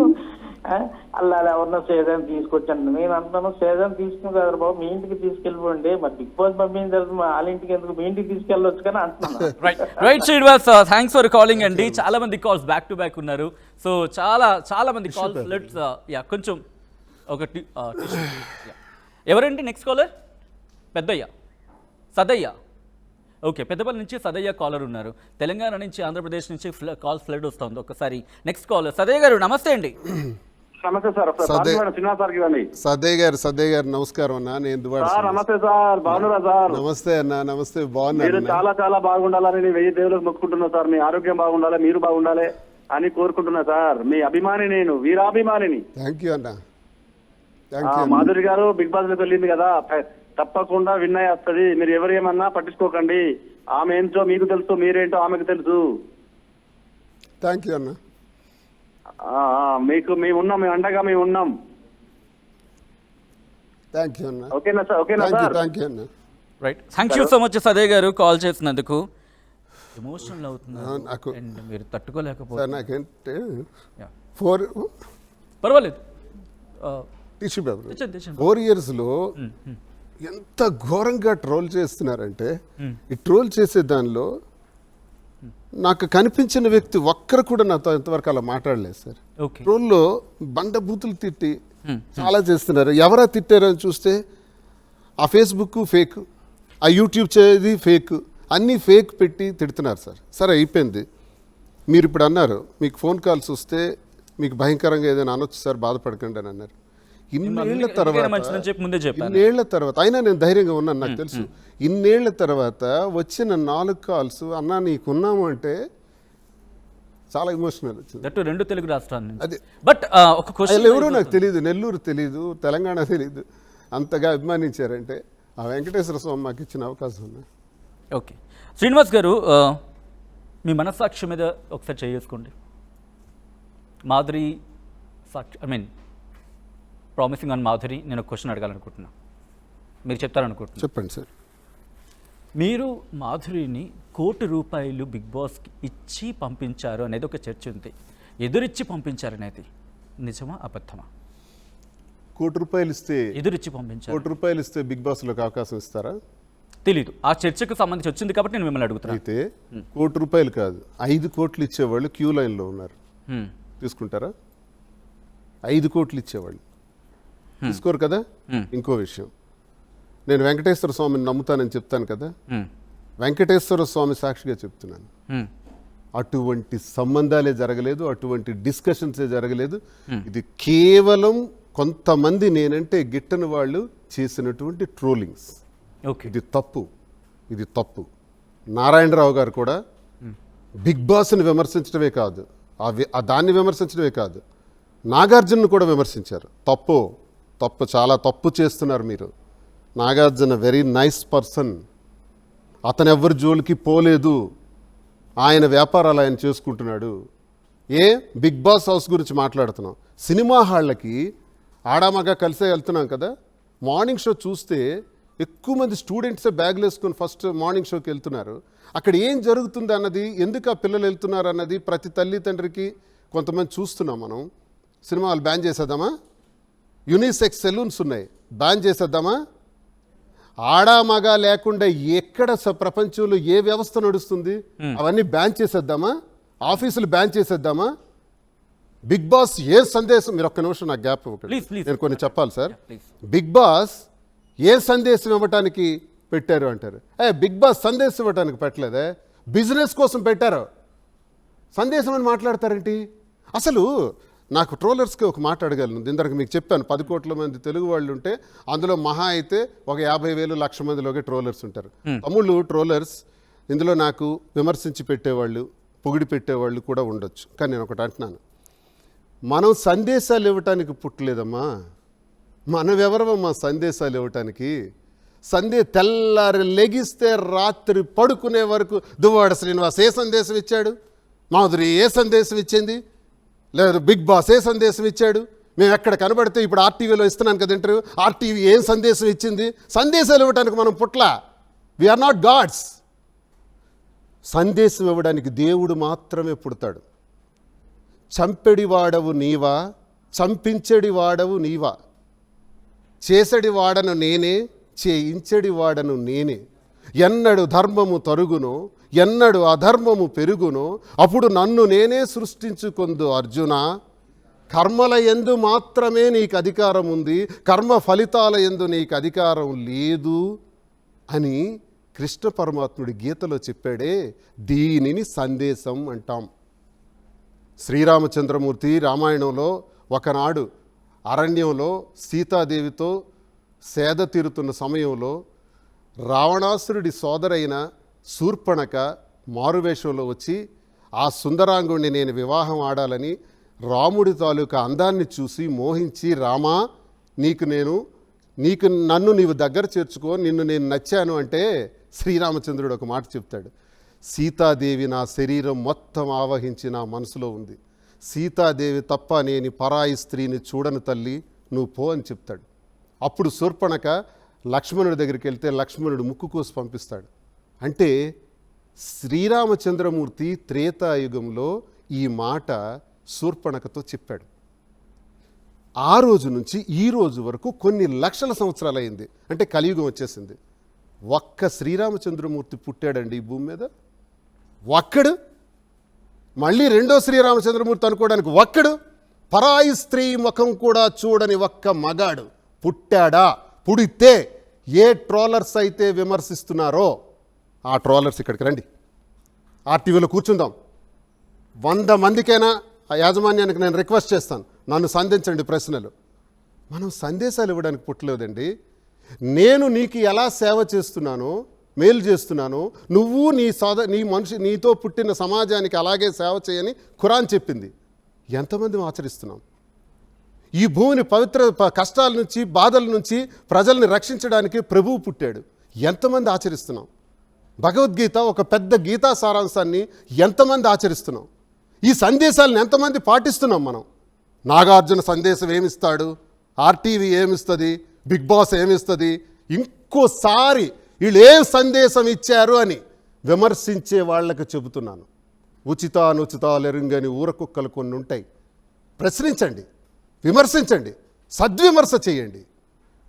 అలా ఎవరన్నా సేదాన్ని తీసుకొచ్చాను. నేను అంటాను సేదాన్ని తీసుకుని కదా బాబు మీ ఇంటికి తీసుకెళ్ళిపోండి. మరి బిగ్ బాస్ పంపించిన తర్వాత వాళ్ళ ఇంటికి ఎందుకు, మీ ఇంటికి తీసుకెళ్ళొచ్చు కానీ అంటున్నాను. Right Srinivas, thanks for calling అండి. చాలా మంది కాల్స్ బ్యాక్ టు బ్యాక్ ఉన్నారు. సో చాలా మంది కాల్స్. లెట్స్ కొంచెం ఒకటి ఎవరండి నెక్స్ట్ కాలర్? పెద్దయ్య, సదయ్య. ఓకే, పెద్దపల్లి నుంచి సదయ్య కాలర్ ఉన్నారు. తెలంగాణ నుంచి, ఆంధ్రప్రదేశ్ నుంచి కాల్ ఫ్లడ్ వస్తుంది. ఒకసారి నెక్స్ట్ కాలర్ సదయ్య గారు, నమస్తే అండి. నమస్తే సార్. సదయ్య గారు నమస్కారం అన్న. నేను నమస్తే సార్, బాగున్నారా సార్? నమస్తే అన్న. నమస్తే, బాగున్నారు. మీరు చాలా బాగుండాలని నేను 1000 దేవులకు మొక్కుకుంటున్నా సార్. మీ ఆరోగ్యం బాగుండాలి, మీరు బాగుండాలి అని కోరుకుంటున్నా సార్. మీ అభిమాని, నేను వీరాభిమానిని. థ్యాంక్ యూ అన్న. మాధురి గారు బిగ్ బాస్ లోకి వెళ్ళింది కదా, తప్పకుండా విన్ అయ్యి వస్తుంది. మీరు ఎవరేమన్నా పట్టించుకోకండి. ఆమె ఏంటో మీకు తెలుసు, మీరేంటో ఆమెకు తెలుసు. థ్యాంక్ యూ అన్న. మీకు మేము ఉన్నాం, మేము అండగా మేము ఉన్నాం. థ్యాంక్ యూ అన్న. ఓకేనా సార్? ఓకేనా సార్? థ్యాంక్ యూ అన్న. Right, thank you so much Sadayya గారు కాల్ చేసినందుకు. ఎమోషనల్ అవుతున్నారు నాకు అండ్ మీరు తట్టుకోలేకపోతే. నాకేంటే పర్వాలేదు, టిష్యూ పేపర్ 4 yearsలో ఎంత ఘోరంగా ట్రోల్ చేస్తున్నారంటే, ఈ ట్రోల్ చేసే దానిలో నాకు కనిపించిన వ్యక్తి ఒక్కరు కూడా నాతో ఇంతవరకు అలా మాట్లాడలేదు సార్. ట్రోల్లో బండబూతులు తిట్టి చాలా చేస్తున్నారు. ఎవరా తిట్టారని చూస్తే ఆ ఫేస్బుక్ ఫేక్, ఆ యూట్యూబ్ చేది ఫేక్, అన్నీ ఫేక్ పెట్టి తిడుతున్నారు సార్. సరే అయిపోయింది. మీరు ఇప్పుడు అన్నారు మీకు ఫోన్ కాల్స్ వస్తే మీకు భయంకరంగా ఏదైనా అనొచ్చు సార్, బాధపడకండి అని అన్నారు. ఇన్నేళ్ల తర్వాత అయినా నేను ధైర్యంగా ఉన్నాను, నాకు తెలుసు. ఇన్నేళ్ల తర్వాత వచ్చిన 4 కాల్స్ అన్నా నీకున్నాము అంటే చాలా ఎమోషనల్ వచ్చింది. 2 తెలుగు రాష్ట్రాల నుంచి. అదే బట్ ఒక క్వశ్చన్, ఎవరో నాకు తెలియదు, నెల్లూరు తెలియదు, తెలంగాణ తెలియదు, అంతగా అభిమానించారంటే ఆ వెంకటేశ్వర స్వామి మాకు ఇచ్చిన అవకాశం ఉంది. ఓకే శ్రీనివాస్ గారు, మీ మనస్సాక్షి మీద ఒకసారి చేసుకోండి. Madhuri Sakshi, I mean promising on Madhuri, నేను ఒక క్వశ్చన్ అడగాలనుకుంటున్నా, మీరు చెప్తారనుకుంటున్నా. చెప్పండి సార్. మీరు మాధురిని ₹1 కోటి బిగ్ బాస్కి ఇచ్చి పంపించారు అనేది ఒక చర్చ ఉంది. ఎదురిచ్చి పంపించారనేది నిజమా అబద్ధమా? ₹1 కోటి ఇస్తే, ఎదురిచ్చి పంపించారు. ₹1 కోటి ఇస్తే బిగ్ బాస్లోకి అవకాశం ఇస్తారా? తెలీదు, ఆ చర్చకు సంబంధించి వచ్చింది కాబట్టి నేను మిమ్మల్ని అడుగుతున్నాను. అయితే ₹1 కోటి కాదు, 5 కోట్లు ఇచ్చేవాళ్ళు క్యూ లైన్లో ఉన్నారు. తీసుకుంటారా? 5 కోట్లు ఇచ్చేవాళ్ళు తీసుకోరు కదా. ఇంకో విషయం, నేను వెంకటేశ్వర స్వామిని నమ్ముతానని చెప్తాను కదా, వెంకటేశ్వర స్వామి సాక్షిగా చెప్తున్నాను, అటువంటి సంబంధాలే జరగలేదు, అటువంటి డిస్కషన్సే జరగలేదు. ఇది కేవలం కొంతమంది నేనంటే గిట్టని వాళ్ళు చేసినటువంటి ట్రోలింగ్స్. ఇది తప్పు, ఇది తప్పు. నారాయణరావు గారు కూడా బిగ్ బాస్ని విమర్శించడమే కాదు, దాన్ని విమర్శించడమే కాదు, నాగార్జునను కూడా విమర్శించారు. తప్పు, చాలా తప్పు చేస్తున్నారు మీరు. నాగార్జున వెరీ నైస్ పర్సన్, అతను ఎవరి జోలికి పోలేదు, ఆయన వ్యాపారాలు ఆయన చేసుకుంటున్నాడు. బిగ్ బాస్ హౌస్ గురించి మాట్లాడుతున్నాం. సినిమా హాళ్ళకి ఆడామగా కలిసే వెళ్తున్నాం కదా. మార్నింగ్ షో చూస్తే ఎక్కువ మంది స్టూడెంట్సే బ్యాగులు వేసుకొని ఫస్ట్ మార్నింగ్ షోకి వెళ్తున్నారు. అక్కడ ఏం జరుగుతుంది అన్నది, ఎందుకు ఆ పిల్లలు వెళ్తున్నారు అన్నది ప్రతి తల్లి తండ్రికి కొంతమంది చూస్తున్నాం మనం. సినిమాలు బ్యాన్ చేసేద్దామా? యూనిసెక్స్ సెలూన్స్ ఉన్నాయి, బ్యాన్ చేసేద్దామా? ఆడామగా లేకుండా ఎక్కడ ప్రపంచంలో ఏ వ్యవస్థ నడుస్తుంది? అవన్నీ బ్యాన్ చేసేద్దామా? ఆఫీసులు బ్యాన్ చేసేద్దామా? బిగ్ బాస్ ఏ సందేశం, మీరు ఒక్క నిమిషం నాకు గ్యాప్ ఇవ్వకండి. Please, please. నేను కొన్ని చెప్పాలి సార్. ప్లీజ్. బిగ్ బాస్ ఏ సందేశం ఇవ్వటానికి పెట్టారు అంటారు. బిగ్ బాస్ సందేశం ఇవ్వటానికి పెట్టలేదే, బిజినెస్ కోసం పెట్టారు. సందేశం అని మాట్లాడతారేంటి? అసలు నాకు ట్రోలర్స్కి ఒక మాట అడగలను. ఇందరికి మీకు చెప్పాను 10 కోట్ల మంది తెలుగు వాళ్ళు ఉంటే అందులో మహా అయితే ఒక 50,000 లక్ష మందిలోకి ట్రోలర్స్ ఉంటారు. తమ్ముళ్ళు ట్రోలర్స్ ఇందులో నాకు విమర్శించి పెట్టేవాళ్ళు, పొగిడి పెట్టేవాళ్ళు కూడా ఉండొచ్చు. కానీ నేను ఒకటి అంటున్నాను, మనం సందేశాలు ఇవ్వటానికి పుట్టలేదమ్మా. మనం ఎవరమ్మా సందేశాలు ఇవ్వటానికి? తెల్లారి లెగిస్తే రాత్రి పడుకునే వరకు దువ్వాడ శ్రీనివాస్ ఏ సందేశం ఇచ్చాడు, మాధురి ఏ సందేశం ఇచ్చింది, లేదు బిగ్ బాస్ ఏ సందేశం ఇచ్చాడు, మేము ఎక్కడ కనబడితే ఇప్పుడు ఆర్టీవీలో ఇస్తున్నాను కదా ఇంటర్వ్యూ, ఆర్టీవీ ఏం సందేశం ఇచ్చింది? సందేశాలు ఇవ్వడానికి మనం పుట్ల. We are not God's. సందేశం ఇవ్వడానికి దేవుడు మాత్రమే పుడతాడు. చంపెడి వాడవు నీవా, చంపించడి వాడవు నీవా, చేసడి వాడను నేనే, చేయించడి వాడను నేనే. ఎన్నడు ధర్మము తరుగునో, ఎన్నడు అధర్మము పెరుగునో, అప్పుడు నన్ను నేనే సృష్టించుకొందు అర్జున. కర్మల యందు మాత్రమే నీకు అధికారం ఉంది, కర్మ ఫలితాల యందు నీకు అధికారం లేదు అని కృష్ణ పరమాత్ముడి గీతలో చెప్పాడే. దీనిని సందేశం అంటాం. శ్రీరామచంద్రమూర్తి రామాయణంలో ఒకనాడు అరణ్యంలో సీతాదేవితో సేద తీరుతున్న సమయంలో రావణాసురుడి సోదరైన శూర్పణఖ మారువేషంలో వచ్చి ఆ సుందరాంగుణ్ణి నేను వివాహం ఆడాలని రాముడి తాలూకా అందాన్ని చూసి మోహించి, రామా నన్ను నీవు దగ్గర చేర్చుకో, నిన్ను నేను నచ్చాను అంటే శ్రీరామచంద్రుడు ఒక మాట చెప్తాడు, సీతాదేవి నా శరీరం మొత్తం ఆవహించి నా మనసులో ఉంది, సీతాదేవి తప్ప నేను పరాయి స్త్రీని చూడను తల్లి, నువ్వు పో అని చెప్తాడు. అప్పుడు శూర్పణఖ లక్ష్మణుడి దగ్గరికి వెళ్తే లక్ష్మణుడు ముక్కు కోసి పంపిస్తాడు. అంటే శ్రీరామచంద్రమూర్తి త్రేతాయుగంలో ఈ మాట శూర్పణఖతో చెప్పాడు. ఆ రోజు నుంచి ఈ రోజు వరకు కొన్ని లక్షల సంవత్సరాలు అయింది. అంటే కలియుగం వచ్చేసింది. ఒక్క శ్రీరామచంద్రమూర్తి పుట్టాడండి ఈ భూమి మీద. ఒక్కడు. మళ్ళీ రెండో శ్రీరామచంద్రమూర్తి అనుకోవడానికి ఒక్కడు. పరాయి స్త్రీ ముఖం కూడా చూడని ఒక్క మగాడు పుట్టాడా? పుడితే ఏ ట్రోలర్స్ అయితే విమర్శిస్తున్నారో ఆ ట్రోలర్స్ ఇక్కడికి రండి, ఆర్టీవీలో కూర్చుందాం. 100 మందికైనా ఆ యాజమాన్యానికి నేను రిక్వెస్ట్ చేస్తాను, నన్ను సంధించండి ప్రశ్నలు. మనం సందేశాలు ఇవ్వడానికి పుట్టలేదండి. నేను నీకు ఎలా సేవ చేస్తున్నానో, మేలు చేస్తున్నానో, నువ్వు నీ నీతో పుట్టిన సమాజానికి అలాగే సేవ చేయని ఖురాన్ చెప్పింది. ఎంతమంది ఆచరిస్తున్నాం? ఈ భూమిని కష్టాల నుంచి, బాధల నుంచి ప్రజల్ని రక్షించడానికి ప్రభువు పుట్టాడు. ఎంతమంది ఆచరిస్తున్నాం? భగవద్గీత ఒక పెద్ద గీతా సారాంశాన్ని ఎంతమంది ఆచరిస్తున్నాం? ఈ సందేశాలను ఎంతమంది పాటిస్తున్నాం మనం? నాగార్జున సందేశం ఏమిస్తాడు, ఆర్టీవీ ఏమిస్తుంది, బిగ్ బాస్ ఏమిస్తుంది, ఇంకోసారి వీళ్ళు ఏ సందేశం ఇచ్చారు అని విమర్శించే వాళ్ళకు చెబుతున్నాను. ఉచితానుచితాలు ఎరుంగని ఊరకుక్కలు కొన్ని ఉంటాయి. ప్రశ్నించండి, విమర్శించండి, సద్విమర్శ చేయండి.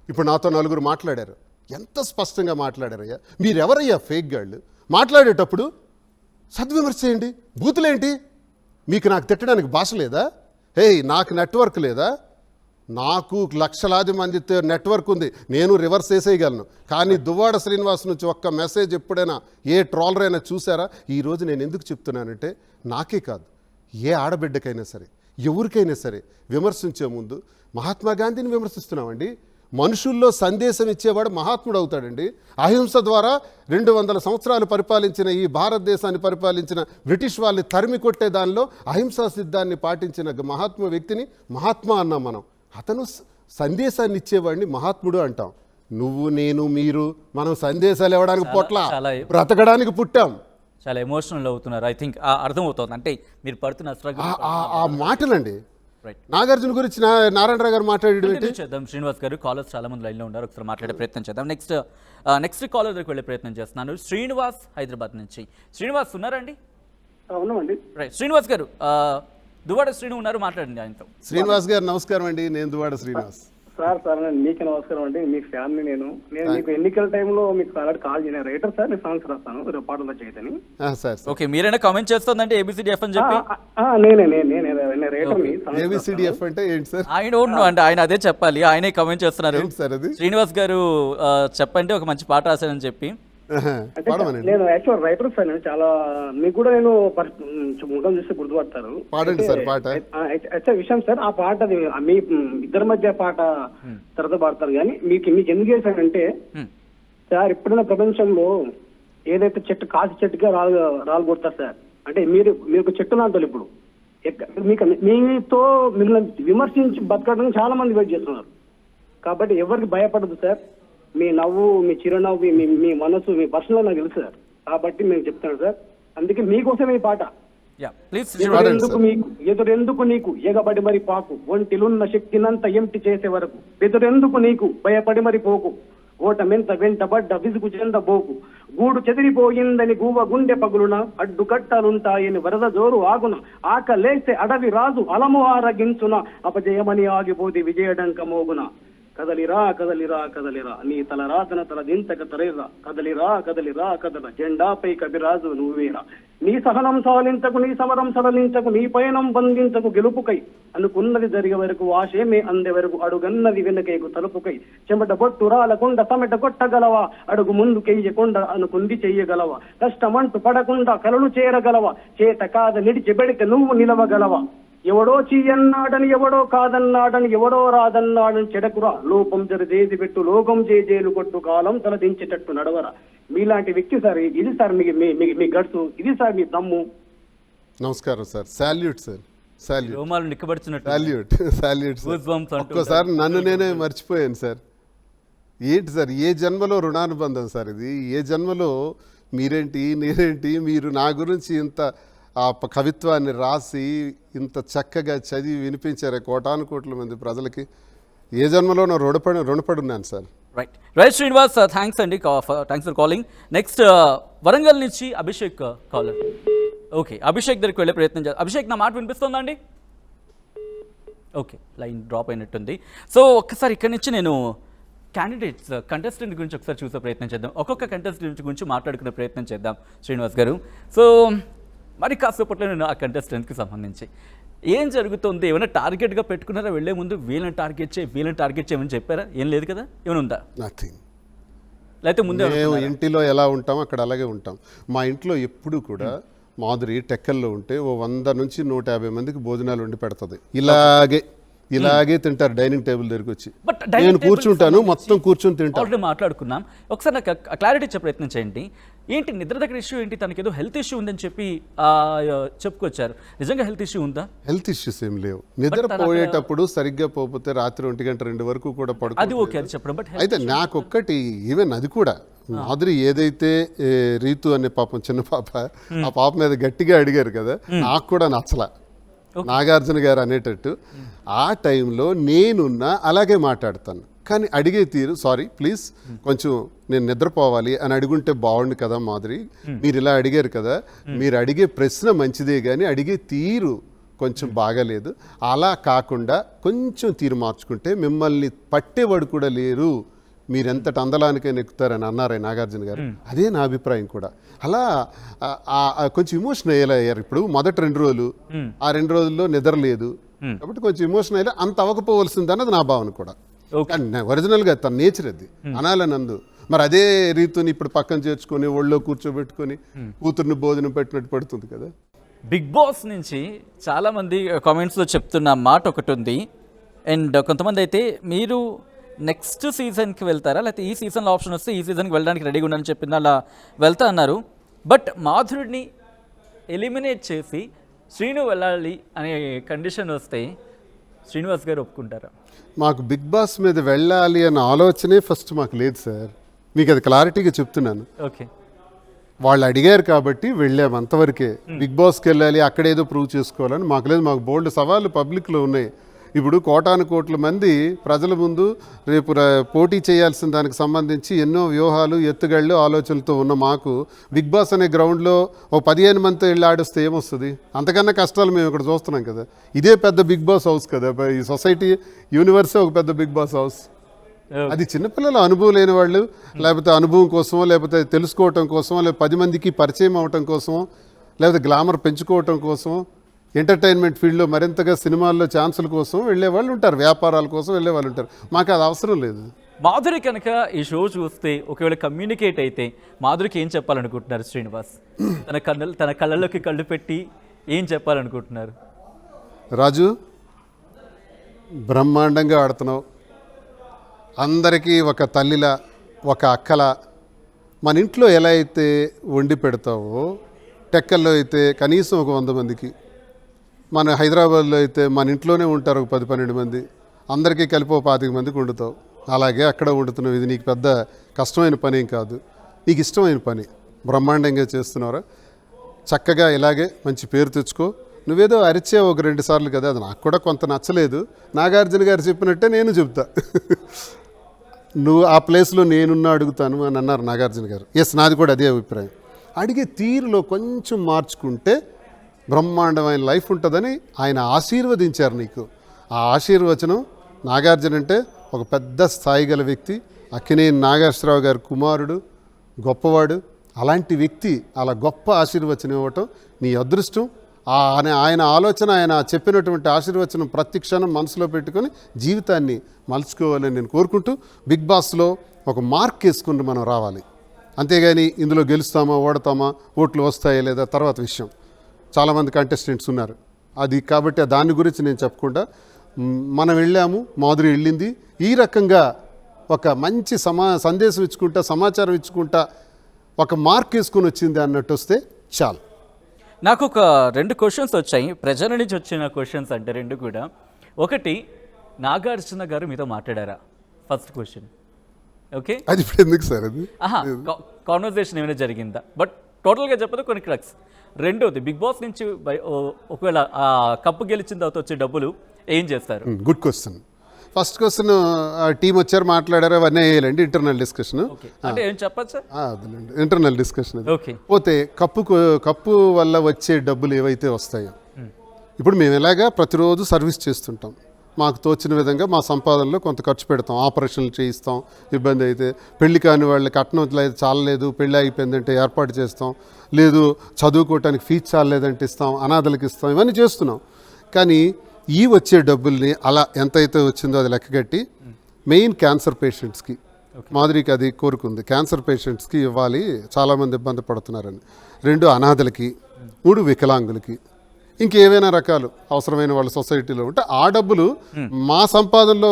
ఇప్పుడు నాతో 4 మాట్లాడారు. ఎంత స్పష్టంగా మాట్లాడారయ్యా. మీరెవరయ్యా ఫేక్ గాళ్ళు? మాట్లాడేటప్పుడు సద్విమర్శ చేయండి. బూతులేంటి? మీకు నాకు తిట్టడానికి భాష లేదా? నాకు నెట్వర్క్ లేదా? నాకు లక్షలాది మందితో నెట్వర్క్ ఉంది, నేను రివర్స్ చేసేయగలను. కానీ దువ్వాడ శ్రీనివాస్ నుంచి ఒక్క మెసేజ్ ఎప్పుడైనా ఏ ట్రోలర్ అయినా చూసారా? ఈరోజు నేను ఎందుకు చెప్తున్నానంటే, నాకే కాదు, ఏ ఆడబిడ్డకైనా సరే, ఎవరికైనా సరే విమర్శించే ముందు మహాత్మా గాంధీని విమర్శిస్తున్నామండి. మనుషుల్లో సందేశం ఇచ్చేవాడు మహాత్ముడు అవుతాడండి. అహింస ద్వారా 200 సంవత్సరాలు పరిపాలించిన ఈ భారతదేశాన్ని పరిపాలించిన బ్రిటిష్ వాళ్ళని తరిమి కొట్టే దానిలో అహింసా సిద్ధాన్ని పాటించిన మహాత్మ వ్యక్తిని మహాత్మా అన్నాం మనం. అతను సందేశాన్ని ఇచ్చేవాడిని మహాత్ముడు అంటాం. నువ్వు, నేను, మీరు మనం సందేశాలు ఇవ్వడానికి పొట్ల, బ్రతకడానికి పుట్టాం. చాలా ఎమోషనల్ అవుతున్నారు. ఐ థింక్ అర్థమవుతుంది. అంటే మీరు పడుతున్న స్ట్రగుల్ ఆ మాటలండి. నాగార్జున గురించి నారాయణరావు గారు మాట్లాడేది చేద్దాం. శ్రీనివాస్ గారు, కాలర్స్ చాలా మంది లైన్లో ఉన్నారు, ఒకసారి మాట్లాడే ప్రయత్నం చేద్దాం. నెక్స్ట్ కాలర్ దగ్గరికి వెళ్ళే ప్రయత్నం చేస్తున్నాను. శ్రీనివాస్ హైదరాబాద్ నుంచి. శ్రీనివాస్ ఉన్నారండి? అవునండి. రైట్. శ్రీనివాస్ గారు, దువ్వాడ శ్రీను ఉన్నారు, మాట్లాడండి ఆయనతో. శ్రీనివాస్ గారు నమస్కారం అండి, నేను దువ్వాడ శ్రీనివాస్. సార్ మీకు నమస్కారం అండి. మీ ఫ్యామిలీ నేను మీకు ఎన్నికల టైంలో మీకు ఆల్రెడీ కాల్ చేయను. రైటర్ సార్, నేను సాంగ్స్ రాస్తాను, రేపు పాటలో చేయదని. సార్ ఓకే, మీరైనా కామెంట్ చేస్తుందంటే ABCDF అని చెప్పి నేనే రైటర్ని. ABCDF అంటే ఏంటి సార్? ఐ డోంట్ నో అంటే ఆయన అదే చెప్పాలి, ఆయనే కామెంట్ చేస్తున్నారు. ఏంటి సార్ అది? శ్రీనివాస్ గారు చెప్పండి ఒక మంచి పాట రాశానని చెప్పి. అంటే నేను యాక్చువల్ రైటర్ సార్. నేను చాలా మీకు కూడా నేను ముఖం చూస్తే గుర్తుపడతారు. పాడండి సార్ పాట. అయితే విషయం సార్, ఆ పాట అది మీ ఇద్దరి మధ్య పాట తర్వాత పాడతారు. కానీ మీకు ఎందుకు చేశానంటే సార్, ఇప్పుడున్న ప్రపంచంలో ఏదైతే చెట్టు కాసి చెట్టుగా రాళ్ళు కొడతారు సార్. అంటే మీరు చెట్టు నాంతలు ఇప్పుడు మీతో మిమ్మల్ని విమర్శించి బతకడం చాలా మంది వెయిట్ చేస్తున్నారు. కాబట్టి ఎవరికి భయపడదు సార్. మీ నవ్వు, మీ చిరునవ్వు, మీ మనసు, మీ పర్సనల్ నాకు తెలుసు సార్. కాబట్టి మేము చెప్తాను సార్, అందుకే మీకోసమే ఈ పాట. ఎదురెందుకు నీకు ఎగబడి మరి పాకు, ఒంటిలున్న శక్తినంత ఎంటి చేసే వరకు ఎదురెందుకు నీకు భయపడి మరి పోకు, ఓటమెంత వెంటబడ్డ విసుగు చెందబోకు, గూడు చెదిరిపోయిందని గువ్వ గుండె పగులున, అడ్డుకట్టాలుంటాయని వరద జోరు ఆగున, ఆకలేస్తే అడవి రాజు అలము ఆరగించున, అపజయమని ఆగిపోతే విజయడంక మోగున, కదలిరా కదలిరా కదలిరా నీ తల రాతన తల దింతక తరేరా, కదలిరా కదలిరా కదల జెండాపై కవిరాజు నువ్వేరా, నీ సహనం సాలించకు, నీ సమరం సడలించకు, నీ పయనం బంధించకు గెలుపుకై, అనుకున్నది జరిగే వరకు ఆశేమే అందే వరకు, అడుగన్నది వెనకేకు తలుపుకై, చెమట బొట్టు రాలకుండా సమెట కొట్టగలవా, అడుగు ముందు కెయ్యకుండా అనుకుంది చెయ్యగలవా, కష్టమంటూ పడకుండా కలలు చేరగలవా, చేత కాద నిడిచిబెడితే నువ్వు నిలవగలవా, ఎవడో చీయన్నాడని ఎవడో కాదన్నాడని ఎవడో రాదన్నాడని చెడకురా, లోపం జరిదేసి పెట్టు లోకం చేజేలు కొట్టు, కాలం తలదించేటట్టు నడవరా. మీలాంటి వ్యక్తి సార్, ఇది సార్ మీ గట్సు, ఇది సార్ మీ దమ్ము. నమస్కారం సార్. Salute sir. సాల్యూట్ ఒక్కోసారి నన్ను నేనే మర్చిపోయాను సార్. ఏంటి సార్, ఏ జన్మలో రుణానుబంధం సార్ ఇది? ఏ జన్మలో మీరేంటి నేనేంటి, మీరు నా గురించి ఇంత ఆ కవిత్వాన్ని రాసి ఇంత చక్కగా చదివి వినిపించారు కోటాను కోట్ల మంది ప్రజలకి. ఏ జన్మలో నా రుణపడున్నాను సార్. రైట్ శ్రీనివాస్, థ్యాంక్స్ అండి, thanks for calling. Next Warangal నుంచి అభిషేక్ కాలర్. ఓకే, అభిషేక్ దగ్గరికి వెళ్ళే ప్రయత్నం చేద్దాం. అభిషేక్, నా మాట వినిపిస్తుందా అండి? ఓకే, లైన్ డ్రాప్ అయినట్టుంది. సో ఒక్కసారి ఇక్కడి నుంచి నేను కంటెస్టెంట్ గురించి ఒకసారి చూసే ప్రయత్నం చేద్దాం. ఒక్కొక్క కంటెస్టెంట్ గురించి మాట్లాడుకునే ప్రయత్నం చేద్దాం శ్రీనివాస్ గారు. సో మరి కాసేపట్లో నేను ఆ కంటెస్టెంట్కి సంబంధించి ఏం జరుగుతుంది, ఏమైనా టార్గెట్గా పెట్టుకున్నారా? వెళ్లే ముందు వీళ్ళని టార్గెట్ చేయమని చెప్పారా? ఏం లేదు కదా, ఏమైనా ఉందా? నథింగ్. లేకపోతే ముందే మేము ఇంటిలో ఎలా ఉంటాం అక్కడ అలాగే ఉంటాం. మా ఇంట్లో ఎప్పుడు కూడా మాధురి టెక్కల్లో ఉంటే 100 నుంచి 150 మందికి భోజనాలు వండి పెడుతుంది. ఇలాగే తింటారు డైనింగ్ టేబుల్ దగ్గరికి వచ్చి. నేను కూర్చుంటాను, మొత్తం కూర్చొని తింటాను. ఆల్రెడీ మాట్లాడుకున్నాం. ఒకసారి నాకు క్లారిటీ ఇచ్చే ప్రయత్నం చేయండి. ఏంటి నిద్ర దగ్గర ఇష్యూ ఏంటి? తనకి ఏదో హెల్త్ ఇష్యూ ఉందని చెప్పి చెప్పుకొచ్చారు. నిజంగా హెల్త్ ఇష్యూ ఉందా? హెల్త్ ఇష్యూస్ ఏం లేవు. నిద్రపోయేటప్పుడు సరిగ్గా పోతే రాత్రి 1 గంట 2 వరకు కూడా పడుతుంది. అది ఓకే, అది చెప్పడం. బట్ అయితే నాకొక్కటి, ఈవెన్ అది కూడా మాధురి ఏదైతే రీతు అనే పాపం చిన్న పాప, ఆ పాప మీద గట్టిగా అడిగారు కదా, నాకు కూడా నచ్చలా. నాగార్జున గారు అనేటట్టు ఆ టైంలో నేనున్నా అలాగే మాట్లాడతాను. కానీ అడిగే తీరు, సారీ ప్లీజ్ కొంచెం నేను నిద్రపోవాలి అని అడుగుంటే బాగుండు కదా మాధురి, మీరు ఇలా అడిగారు కదా, మీరు అడిగే ప్రశ్న మంచిదే కానీ అడిగే తీరు కొంచెం బాగాలేదు. అలా కాకుండా కొంచెం తీరు మార్చుకుంటే మిమ్మల్ని పట్టేవాడు కూడా లేరు, మీరెంతటి అందలానికైనా ఎక్కుతారని అన్నారే నాగార్జున గారు. అదే నా అభిప్రాయం కూడా. అలా కొంచెం ఇమోషన్ అయ్యారు. ఇప్పుడు మొదటి 2 రోజులు, ఆ 2 రోజుల్లో నిద్ర లేదు కాబట్టి కొంచెం ఇమోషన్ అయ్యేలా అంత అవ్వకపోవలసింది అన్నది నా భావన కూడా. ఒరిజినల్గా తన నేచర్ అది అనాలని అందు. మరి అదే రీతిని ఇప్పుడు పక్కన చేర్చుకొని ఒళ్ళో కూర్చోబెట్టుకొని కూతుర్ని భోజనం పెట్టినట్టు పడుతుంది కదా. బిగ్ బాస్ నుంచి చాలామంది కామెంట్స్లో చెప్తున్న మాట ఒకటి ఉంది. అండ్ కొంతమంది అయితే మీరు నెక్స్ట్ సీజన్కి వెళ్తారా, లేకపోతే ఈ సీజన్లో ఆప్షన్ వస్తే ఈ సీజన్కి వెళ్ళడానికి రెడీగా ఉందని చెప్పింది, అలా వెళ్తా అన్నారు. బట్ మాధురిని ఎలిమినేట్ చేసి శ్రీను వెళ్ళాలి అనే కండిషన్ వస్తే శ్రీనివాస్ గారు ఒప్పుకుంటారా? మాకు బిగ్ బాస్ మీద వెళ్ళాలి అన్న ఆలోచనే ఫస్ట్ మాకు లేదు సార్. మీకు అది క్లారిటీగా చెప్తున్నాను. ఓకే, వాళ్ళు అడిగారు కాబట్టి వెళ్ళాము, అంతవరకే. బిగ్ బాస్కి వెళ్ళాలి అక్కడేదో ప్రూవ్ చేసుకోవాలని మాకు లేదు. మాకు బోల్డ్ సవాళ్ళు పబ్లిక్లో ఉన్నాయి. ఇప్పుడు కోటాను కోట్ల మంది ప్రజల ముందు రేపు పోటీ చేయాల్సిన దానికి సంబంధించి ఎన్నో వ్యూహాలు ఎత్తుగళ్ళు ఆలోచనలతో ఉన్న మాకు బిగ్ బాస్ అనే గ్రౌండ్లో ఓ 15 మందితో వెళ్ళి ఆడిస్తే ఏమొస్తుంది? అంతకన్నా కష్టాలు మేము ఇక్కడ చూస్తున్నాం కదా. ఇదే పెద్ద బిగ్ బాస్ హౌస్ కదా, ఈ సొసైటీ యూనివర్సే ఒక పెద్ద బిగ్ బాస్ హౌస్. అది చిన్నపిల్లల అనుభవం లేని వాళ్ళు, లేకపోతే అనుభవం కోసమో, లేకపోతే తెలుసుకోవటం కోసమో, లేకపోతే 10 మందికి పరిచయం అవటం కోసమో, లేకపోతే గ్లామర్ పెంచుకోవటం కోసమో, ఎంటర్టైన్మెంట్ ఫీల్డ్లో మరింతగా సినిమాల్లో ఛాన్సుల కోసం వెళ్ళే వాళ్ళు ఉంటారు, వ్యాపారాల కోసం వెళ్ళే వాళ్ళు ఉంటారు. మాకు అది అవసరం లేదు. మాధురి కనుక ఈ షో చూస్తే ఒకవేళ కమ్యూనికేట్ అయితే మాధురికి ఏం చెప్పాలనుకుంటున్నారు శ్రీనివాస్? తన కళ్ళలోకి కళ్ళు పెట్టి ఏం చెప్పాలనుకుంటున్నారు? రాజు, బ్రహ్మాండంగా ఆడుతున్నావు. అందరికీ ఒక తల్లిలా, ఒక అక్కలా మన ఇంట్లో ఎలా అయితే వండి పెడతావో, టెక్కల్లో అయితే కనీసం ఒక 100 మందికి, మన హైదరాబాద్లో అయితే మన ఇంట్లోనే ఉంటారు ఒక 10-12 మంది, అందరికీ కలిపి 25 మందికి వండుతావు. అలాగే అక్కడ వండుతున్నావు. ఇది నీకు పెద్ద కష్టమైన పని ఏం కాదు, నీకు ఇష్టమైన పని. బ్రహ్మాండంగా చేస్తున్నారా. చక్కగా ఇలాగే మంచి పేరు తెచ్చుకో. నువ్వేదో అరిచే ఒక 2 సార్లు కదా, అది నాకు కూడా కొంత నచ్చలేదు. నాగార్జున గారు చెప్పినట్టే నేను చెప్తా. నువ్వు ఆ ప్లేస్లో నేనున్నా అడుగుతాను అని అన్నారు నాగార్జున గారు. ఎస్, నాది కూడా అదే అభిప్రాయం. అడిగే తీరులో కొంచెం మార్చుకుంటే బ్రహ్మాండమైన లైఫ్ ఉంటుందని ఆయన ఆశీర్వదించారు నీకు. ఆ ఆశీర్వచనం, నాగార్జున అంటే ఒక పెద్ద స్థాయి గల వ్యక్తి, అక్కినేని నాగేశ్వరరావు గారి కుమారుడు, గొప్పవాడు. అలాంటి వ్యక్తి అలా గొప్ప ఆశీర్వచనం ఇవ్వటం నీ అదృష్టం. ఆయన ఆలోచన, ఆయన చెప్పినటువంటి ఆశీర్వచనం ప్రతి క్షణం మనసులో పెట్టుకొని జీవితాన్ని మలుచుకోవాలని నేను కోరుకుంటూ, బిగ్ బాస్లో ఒక మార్క్ వేసుకుని మనం రావాలి. అంతేగాని ఇందులో గెలుస్తామా ఓడతామా, ఓట్లు వస్తాయా లేదా తర్వాత విషయం. చాలామంది కంటెస్టెంట్స్ ఉన్నారు అది, కాబట్టి దాని గురించి నేను చెప్పకుండా, మనం వెళ్ళాము, మాధురి వెళ్ళింది, ఈ రకంగా ఒక మంచి సందేశం ఇచ్చుకుంటా, సమాచారం ఇచ్చుకుంటా, ఒక మార్క్ వేసుకుని వచ్చింది అన్నట్టు వస్తే చాలు. నాకు ఒక 2 క్వశ్చన్స్ వచ్చాయి, ప్రజల నుంచి వచ్చిన క్వశ్చన్స్ అంటే 2 కూడా. ఒకటి, నాగార్జున గారు మీతో మాట్లాడారా? First question. ఓకే, అది ఇప్పుడు ఎందుకు సార్? అది కాన్వర్సేషన్ ఏమైనా జరిగిందా? బట్ టోటల్గా చెప్పదు, కొన్ని క్లక్స్. రెండోది, బిగ్ బాస్ నుంచి ఒకవేళ కప్పు గెలిచిన తర్వాత వచ్చే డబ్బులు ఏం చేస్తారు? Good question. First question, team వచ్చారు మాట్లాడారు, అవన్నీ వేయాలండి, ఇంటర్నల్ డిస్కషన్. అంటే ఏం చెప్పచ్చు? అదేనండి, ఇంటర్నల్ డిస్కషన్. ఓకే. పోతే కప్పు వల్ల వచ్చే డబ్బులు ఏవైతే వస్తాయో, ఇప్పుడు మేము ఎలాగా ప్రతిరోజు సర్వీస్ చేస్తుంటాం, మాకు తోచిన విధంగా మా సంపాదనలో కొంత ఖర్చు పెడతాం, ఆపరేషన్లు చేయిస్తాం, ఇబ్బంది అయితే పెళ్లి కాని వాళ్ళకి కట్నం చాలలేదు, పెళ్ళి అయిపోయిందంటే ఏర్పాటు చేస్తాం, లేదు చదువుకోవటానికి ఫీజు చాలలేదంటే ఇస్తాం, అనాథలకు ఇస్తాం, ఇవన్నీ చేస్తున్నాం. కానీ ఈ వచ్చే డబ్బుల్ని అలా ఎంతైతే వచ్చిందో అది లెక్కగట్టి మెయిన్ క్యాన్సర్ పేషెంట్స్కి, మాధురికి అది కోరుకుంది, క్యాన్సర్ పేషెంట్స్కి ఇవ్వాలి, చాలామంది ఇబ్బంది పడుతున్నారని. 2 అనాథలకి, 3 వికలాంగులకి, ఇంకేమైనా రకాలు అవసరమైన వాళ్ళ సొసైటీలో ఉంటే ఆ డబ్బులు మా సంపాదనలో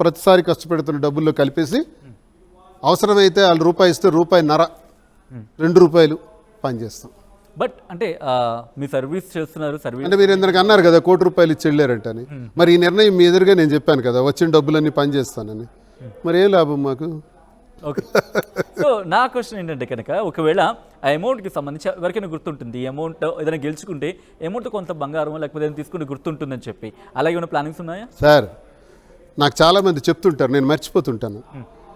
ప్రతిసారి కష్టపెడుతున్న డబ్బుల్లో కలిపేసి, అవసరమైతే వాళ్ళు రూపాయి ఇస్తే ₹1.50, ₹2 పనిచేస్తాం. బట్ అంటే మీ సర్వీస్ చేస్తున్నారు, సర్వీస్ అంటే మీరు ఎందుకు అన్నారు కదా ₹1 ఇచ్చి వెళ్ళారంటని, మరి ఈ నిర్ణయం మీ ఎదురుగా నేను చెప్పాను కదా, వచ్చిన డబ్బులన్నీ పనిచేస్తానని, మరి ఏం లాభం మాకు? ఓకే. సో నా క్వశ్చన్ ఏంటంటే కనుక, ఒకవేళ ఆ అమౌంట్కి సంబంధించి ఎవరికైనా గుర్తుంటుంది, ఈ అమౌంట్ ఏదైనా గెలుచుకుంటే అమౌంట్ కొంత బంగారం లేకపోతే ఏదైనా తీసుకుంటే గుర్తుంటుందని చెప్పి, అలాగే ఏమైనా ప్లానింగ్స్ ఉన్నాయా? సార్, నాకు చాలామంది చెప్తుంటారు, నేను మర్చిపోతుంటాను.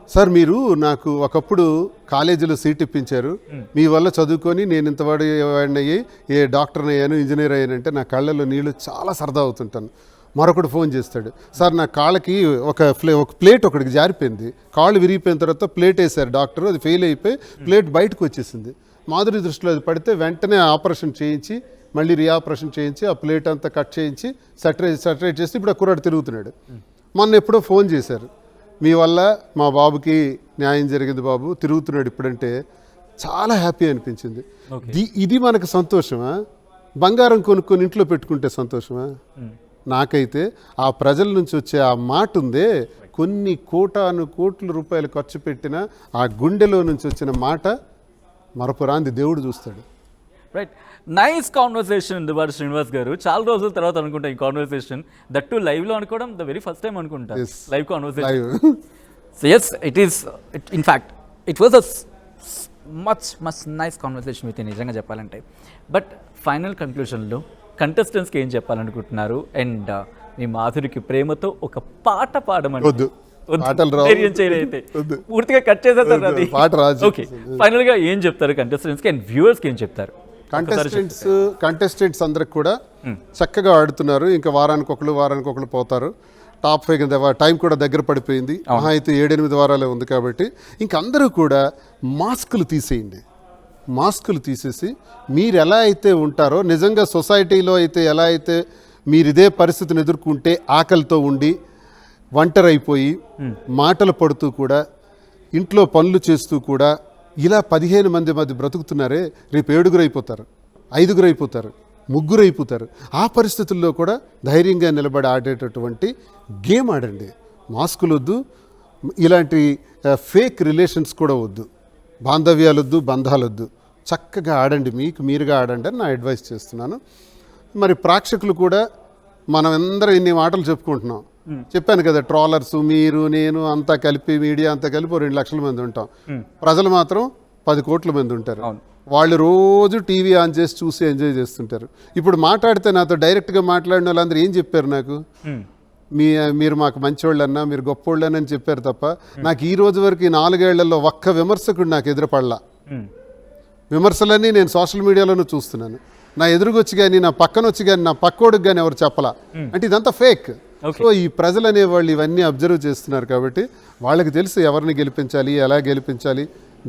సార్, మీరు నాకు ఒకప్పుడు కాలేజీలో సీట్ ఇప్పించారు, మీ వల్ల చదువుకొని నేను ఇంతవాడి అయ్యి ఏ డాక్టర్ని అయ్యాను, ఇంజనీర్ అయ్యానంటే నా కళ్ళల్లో నీళ్ళు చాలా సరదా అవుతుంటాను. మరొకటి ఫోన్ చేస్తాడు, సార్ నా కాళ్ళకి ఒక ప్లేట్ ఒకటికి జారిపోయింది, కాళ్ళు విరిగిపోయిన తర్వాత ప్లేట్ వేశారు డాక్టర్, అది ఫెయిల్ అయిపోయి ప్లేట్ బయటకు వచ్చేసింది. మాధురి దృష్టిలో అది పడితే వెంటనే ఆపరేషన్ చేయించి, మళ్ళీ రీఆపరేషన్ చేయించి, ఆ ప్లేట్ అంతా కట్ చేయించి సెటరేట్ చేసి ఇప్పుడు ఆ కుర్రాడు తిరుగుతున్నాడు. మొన్న ఎప్పుడో ఫోన్ చేశారు, మీ వల్ల మా బాబుకి న్యాయం జరిగింది బాబు, తిరుగుతున్నాడు ఇప్పుడంటే చాలా హ్యాపీ అనిపించింది. ఇది మనకు సంతోషమా? బంగారం కొనుక్కొని ఇంట్లో పెట్టుకుంటే సంతోషమా? నాకైతే ఆ ప్రజల నుంచి వచ్చే ఆ మాట ఉందే, కొన్ని కోట్ల రూపాయలు ఖర్చు పెట్టిన ఆ గుండెలో నుంచి వచ్చిన మాట మరపురాంది దేవుడు చూస్తాడు. రైట్, నైస్ కాన్వర్సేషన్ వాడు శ్రీనివాస్ గారు. చాలా రోజుల తర్వాత అనుకుంటా ఈ కాన్వర్సేషన్, దట్ టు లైవ్లో అనుకోవడం ద వెరీ ఫస్ట్ టైం అనుకుంటా, live conversation. So yes, in fact it was a much nice conversation with, నిజంగా చెప్పాలంటే. బట్ ఫైనల్ కంక్లూషన్లో కంటెస్టెంట్స్కి ఏం చెప్పాలనుకుంటున్నారు, అండ్ మీ మాధురికి ప్రేమతో ఒక పాట పాడమండి. వద్దు. పాటలు రావు. ధైర్యం చేయలేతే వద్దు. పూర్తిగా కట్ చేసేస్తారు అది. పాట రాజు. ఓకే, ఫైనల్ గా ఏం చెప్తారు కంటెస్టెంట్స్ కి అండ్ వ్యూవర్స్ కి ఏం చెప్తారు? కంటెస్టెంట్స్ అందరికి కూడా చక్కగా ఆడుతున్నారు. ఇంకా వారానికి ఒకళ్ళు పోతారు. టాప్ 5 కింద టైం కూడా దగ్గర పడిపోయింది. మహా అయితే 7-8 వారాలే ఉంది కాబట్టి ఇంక అందరూ కూడా మాస్కులు తీసేయండి. మాస్కులు తీసేసి మీరు ఎలా అయితే ఉంటారో, నిజంగా సొసైటీలో అయితే ఎలా అయితే మీరు ఇదే పరిస్థితిని ఎదుర్కొంటే ఆకలితో ఉండి ఒంటరైపోయి మాటలు పడుతూ కూడా ఇంట్లో పనులు చేస్తూ కూడా ఇలా 15 మంది మధ్య బ్రతుకుతున్నారే, రేపు 7 అయిపోతారు, 5 అయిపోతారు, 3 అయిపోతారు. ఆ పరిస్థితుల్లో కూడా ధైర్యంగా నిలబడి ఆడేటటువంటి గేమ్ ఆడండి. మాస్కులు వద్దు, ఇలాంటి ఫేక్ రిలేషన్స్ కూడా వద్దు, బాంధవ్యాలు వద్దు, బంధాలు వద్దు. చక్కగా ఆడండి, మీకు మీరుగా ఆడండి అని నా అడ్వైస్ చేస్తున్నాను. మరి ప్రేక్షకులు కూడా మనం అందరం ఇన్ని మాటలు చెప్పుకుంటున్నాం. చెప్పాను కదా, ట్రాలర్స్, మీరు, నేను అంతా కలిపి, మీడియా అంతా కలిపి 2 లక్షల మంది ఉంటాం. ప్రజలు మాత్రం 10 కోట్ల మంది ఉంటారు. వాళ్ళు రోజు టీవీ ఆన్ చేసి చూసి ఎంజాయ్ చేస్తుంటారు. ఇప్పుడు మాట్లాడితే నాతో డైరెక్ట్గా మాట్లాడిన వాళ్ళందరూ ఏం చెప్పారు నాకు? మీరు మాకు మంచివాళ్ళన్నా, మీరు గొప్పోళ్ళని అని చెప్పారు తప్ప నాకు ఈ రోజు వరకు ఈ 4 ఏళ్లలో ఒక్క విమర్శకుడు నాకు ఎదురుపడలా. విమర్శలన్నీ నేను సోషల్ మీడియాలోనూ చూస్తున్నాను. నా ఎదురుగొచ్చి కానీ, నా పక్కన వచ్చి కానీ, నా పక్కోడికి కానీ ఎవరు చెప్పలా. అంటే ఇదంతా ఫేక్. సో ఈ ప్రజలు అనేవాళ్ళు ఇవన్నీ అబ్జర్వ్ చేస్తున్నారు కాబట్టి వాళ్ళకి తెలుసు ఎవరిని గెలిపించాలి, ఎలా గెలిపించాలి.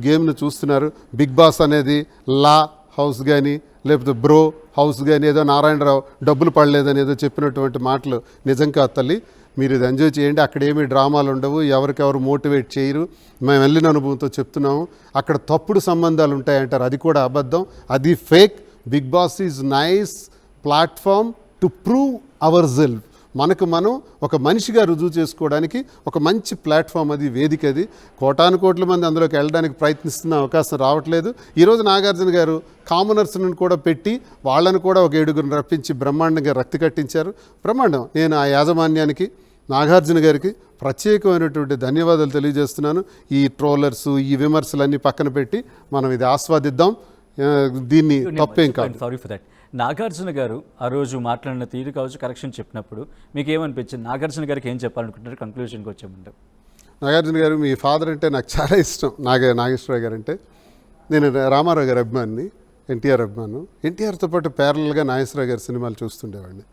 గేమ్ను చూస్తున్నారు. బిగ్ బాస్ అనేది లా హౌస్ కానీ, లేకపోతే బ్రో హౌస్ కానీ, ఏదో నారాయణరావు డబ్బులు పడలేదని ఏదో చెప్పినటువంటి మాటలు నిజం కాదు తల్లి. మీరు ఇది ఎంజాయ్ చేయండి. అక్కడ ఏమీ డ్రామాలు ఉండవు, ఎవరికెవరు మోటివేట్ చేయరు. మేము వెళ్ళిన అనుభవంతో చెప్తున్నాము. అక్కడ తప్పుడు సంబంధాలు ఉంటాయంటారు, అది కూడా అబద్ధం, అది fake. Bigg Boss is nice platform to prove our self. మనకు మనం ఒక మనిషిగా రుజువు చేసుకోవడానికి ఒక మంచి ప్లాట్ఫామ్ అది, వేదిక అది. కోటాను మంది అందులోకి వెళ్ళడానికి ప్రయత్నిస్తున్న అవకాశం రావట్లేదు. ఈరోజు నాగార్జున గారు కామనర్స్ను కూడా పెట్టి వాళ్ళను కూడా ఒక 7 రప్పించి బ్రహ్మాండంగా రక్తి కట్టించారు. బ్రహ్మాండం. నేను ఆ యాజమాన్యానికి, నాగార్జున గారికి ప్రత్యేకమైనటువంటి ధన్యవాదాలు తెలియజేస్తున్నాను. ఈ ట్రోలర్స్, ఈ విమర్శలన్నీ పక్కన పెట్టి మనం ఇది ఆస్వాదిద్దాం. దీన్ని తప్పేం కాదు. Sorry for that. నాగార్జున గారు ఆ రోజు మాట్లాడిన తీరు కావచ్చు, కరెక్షన్ చెప్పినప్పుడు మీకు ఏమనిపించింది? నాగార్జున గారికి ఏం చెప్పాలనుకుంటారు? కంక్లూజన్కి వచ్చేమంటారు. నాగార్జున గారు, మీ ఫాదర్ అంటే నాకు చాలా ఇష్టం. నాగేశ్వరరావు గారు అంటే. నేను రామారావు గారి అభిమాని, ఎన్టీఆర్ అభిమాను. ఎన్టీఆర్తో పాటు ప్యారలల్గా నాగేశ్వరరావు గారి సినిమాలు చూస్తుండేవాడిని.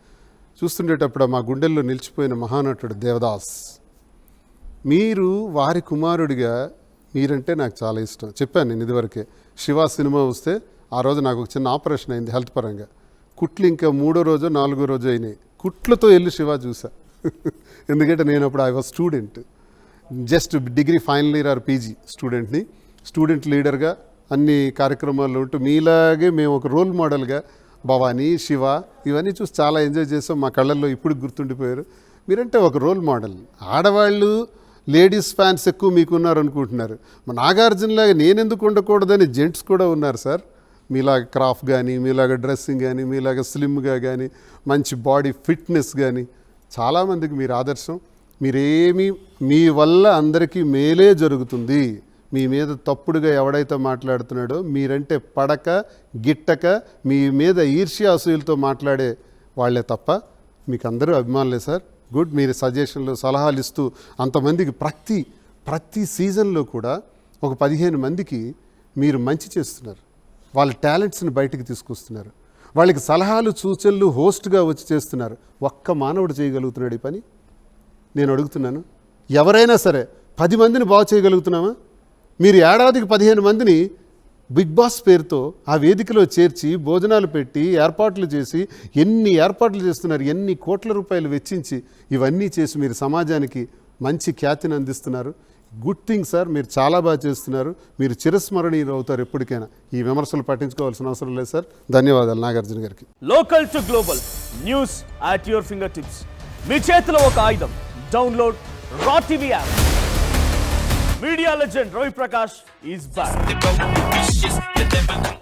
చూస్తుండేటప్పుడు మా గుండెల్లో నిలిచిపోయిన మహానటుడు దేవదాస్. మీరు వారి కుమారుడిగా, మీరంటే నాకు చాలా ఇష్టం. చెప్పాను నేను ఇదివరకే. శివ సినిమా వస్తే ఆ రోజు నాకు ఒక చిన్న ఆపరేషన్ అయింది హెల్త్ పరంగా. కుట్లు ఇంకా 3వ రోజు 4వ రోజు అయినాయి. కుట్లతో వెళ్ళి శివ చూసా. ఎందుకంటే నేను అప్పుడు I was student, just degree final year or PG స్టూడెంట్ని. స్టూడెంట్ లీడర్గా అన్ని కార్యక్రమాల్లో ఉంటూ మీలాగే మేము ఒక రోల్ మోడల్గా భవానీ, శివ ఇవన్నీ చూసి చాలా ఎంజాయ్ చేసాం. మా కళ్ళల్లో ఇప్పుడు గుర్తుండిపోయారు. మీరంటే ఒక రోల్ మోడల్. ఆడవాళ్ళు, లేడీస్ ఫ్యాన్స్ ఎక్కువ మీకున్నారు అనుకుంటున్నారు. మా నాగార్జునలాగా నేనెందుకు ఉండకూడదని జెంట్స్ కూడా ఉన్నారు సార్. మీలాగా క్రాఫ్ట్ కానీ, మీలాగా డ్రెస్సింగ్ కానీ, మీలాగా స్లిమ్గా కానీ, మంచి బాడీ ఫిట్నెస్ కానీ, చాలామందికి మీరు ఆదర్శం. మీరేమీ, మీ వల్ల అందరికీ మేలే జరుగుతుంది. మీ మీద తప్పుడుగా ఎవడైతే మాట్లాడుతున్నాడో, మీరంటే పడక గిట్టక మీ మీద ఈర్ష్యాసూయులతో మాట్లాడే వాళ్ళే తప్ప మీకు అందరూ అభిమానులే సార్. గుడ్. మీరు సజెషన్లు, సలహాలు ఇస్తూ అంతమందికి ప్రతి సీజన్లో కూడా ఒక 15 మందికి మీరు మంచి చేస్తున్నారు. వాళ్ళ టాలెంట్స్ని బయటికి తీసుకొస్తున్నారు. వాళ్ళకి సలహాలు, సూచనలు హోస్ట్గా వచ్చి చేస్తున్నారు. ఒక్క మానవుడు చేయగలుగుతున్నాడు ఈ పని? నేను అడుగుతున్నాను. ఎవరైనా సరే 10 మందిని బాగు చేయగలుగుతున్నామా? మీరు ఏడాదికి 15 మందిని బిగ్ బాస్ పేరుతో ఆ వేదికలో చేర్చి భోజనాలు పెట్టి ఏర్పాట్లు చేసి ఎన్ని ఏర్పాట్లు చేస్తున్నారు, ఎన్ని కోట్ల రూపాయలు వెచ్చించి ఇవన్నీ చేసి మీరు సమాజానికి మంచి ఖ్యాతిని అందిస్తున్నారు. Good thing sir. మీరు చాలా బాగా చేస్తున్నారు. మీరు చిరస్మరణీయులు అవుతారు ఎప్పటికైనా. ఈ విమర్శలు పట్టించుకోవాల్సిన అవసరం లేదు సార్. ధన్యవాదాలు నాగార్జున గారికి. Local to global news at your fingertips. మీ చేతిలో ఒక ఆయుధం. Download Raw TV app. Media legend Ravi Prakash is back.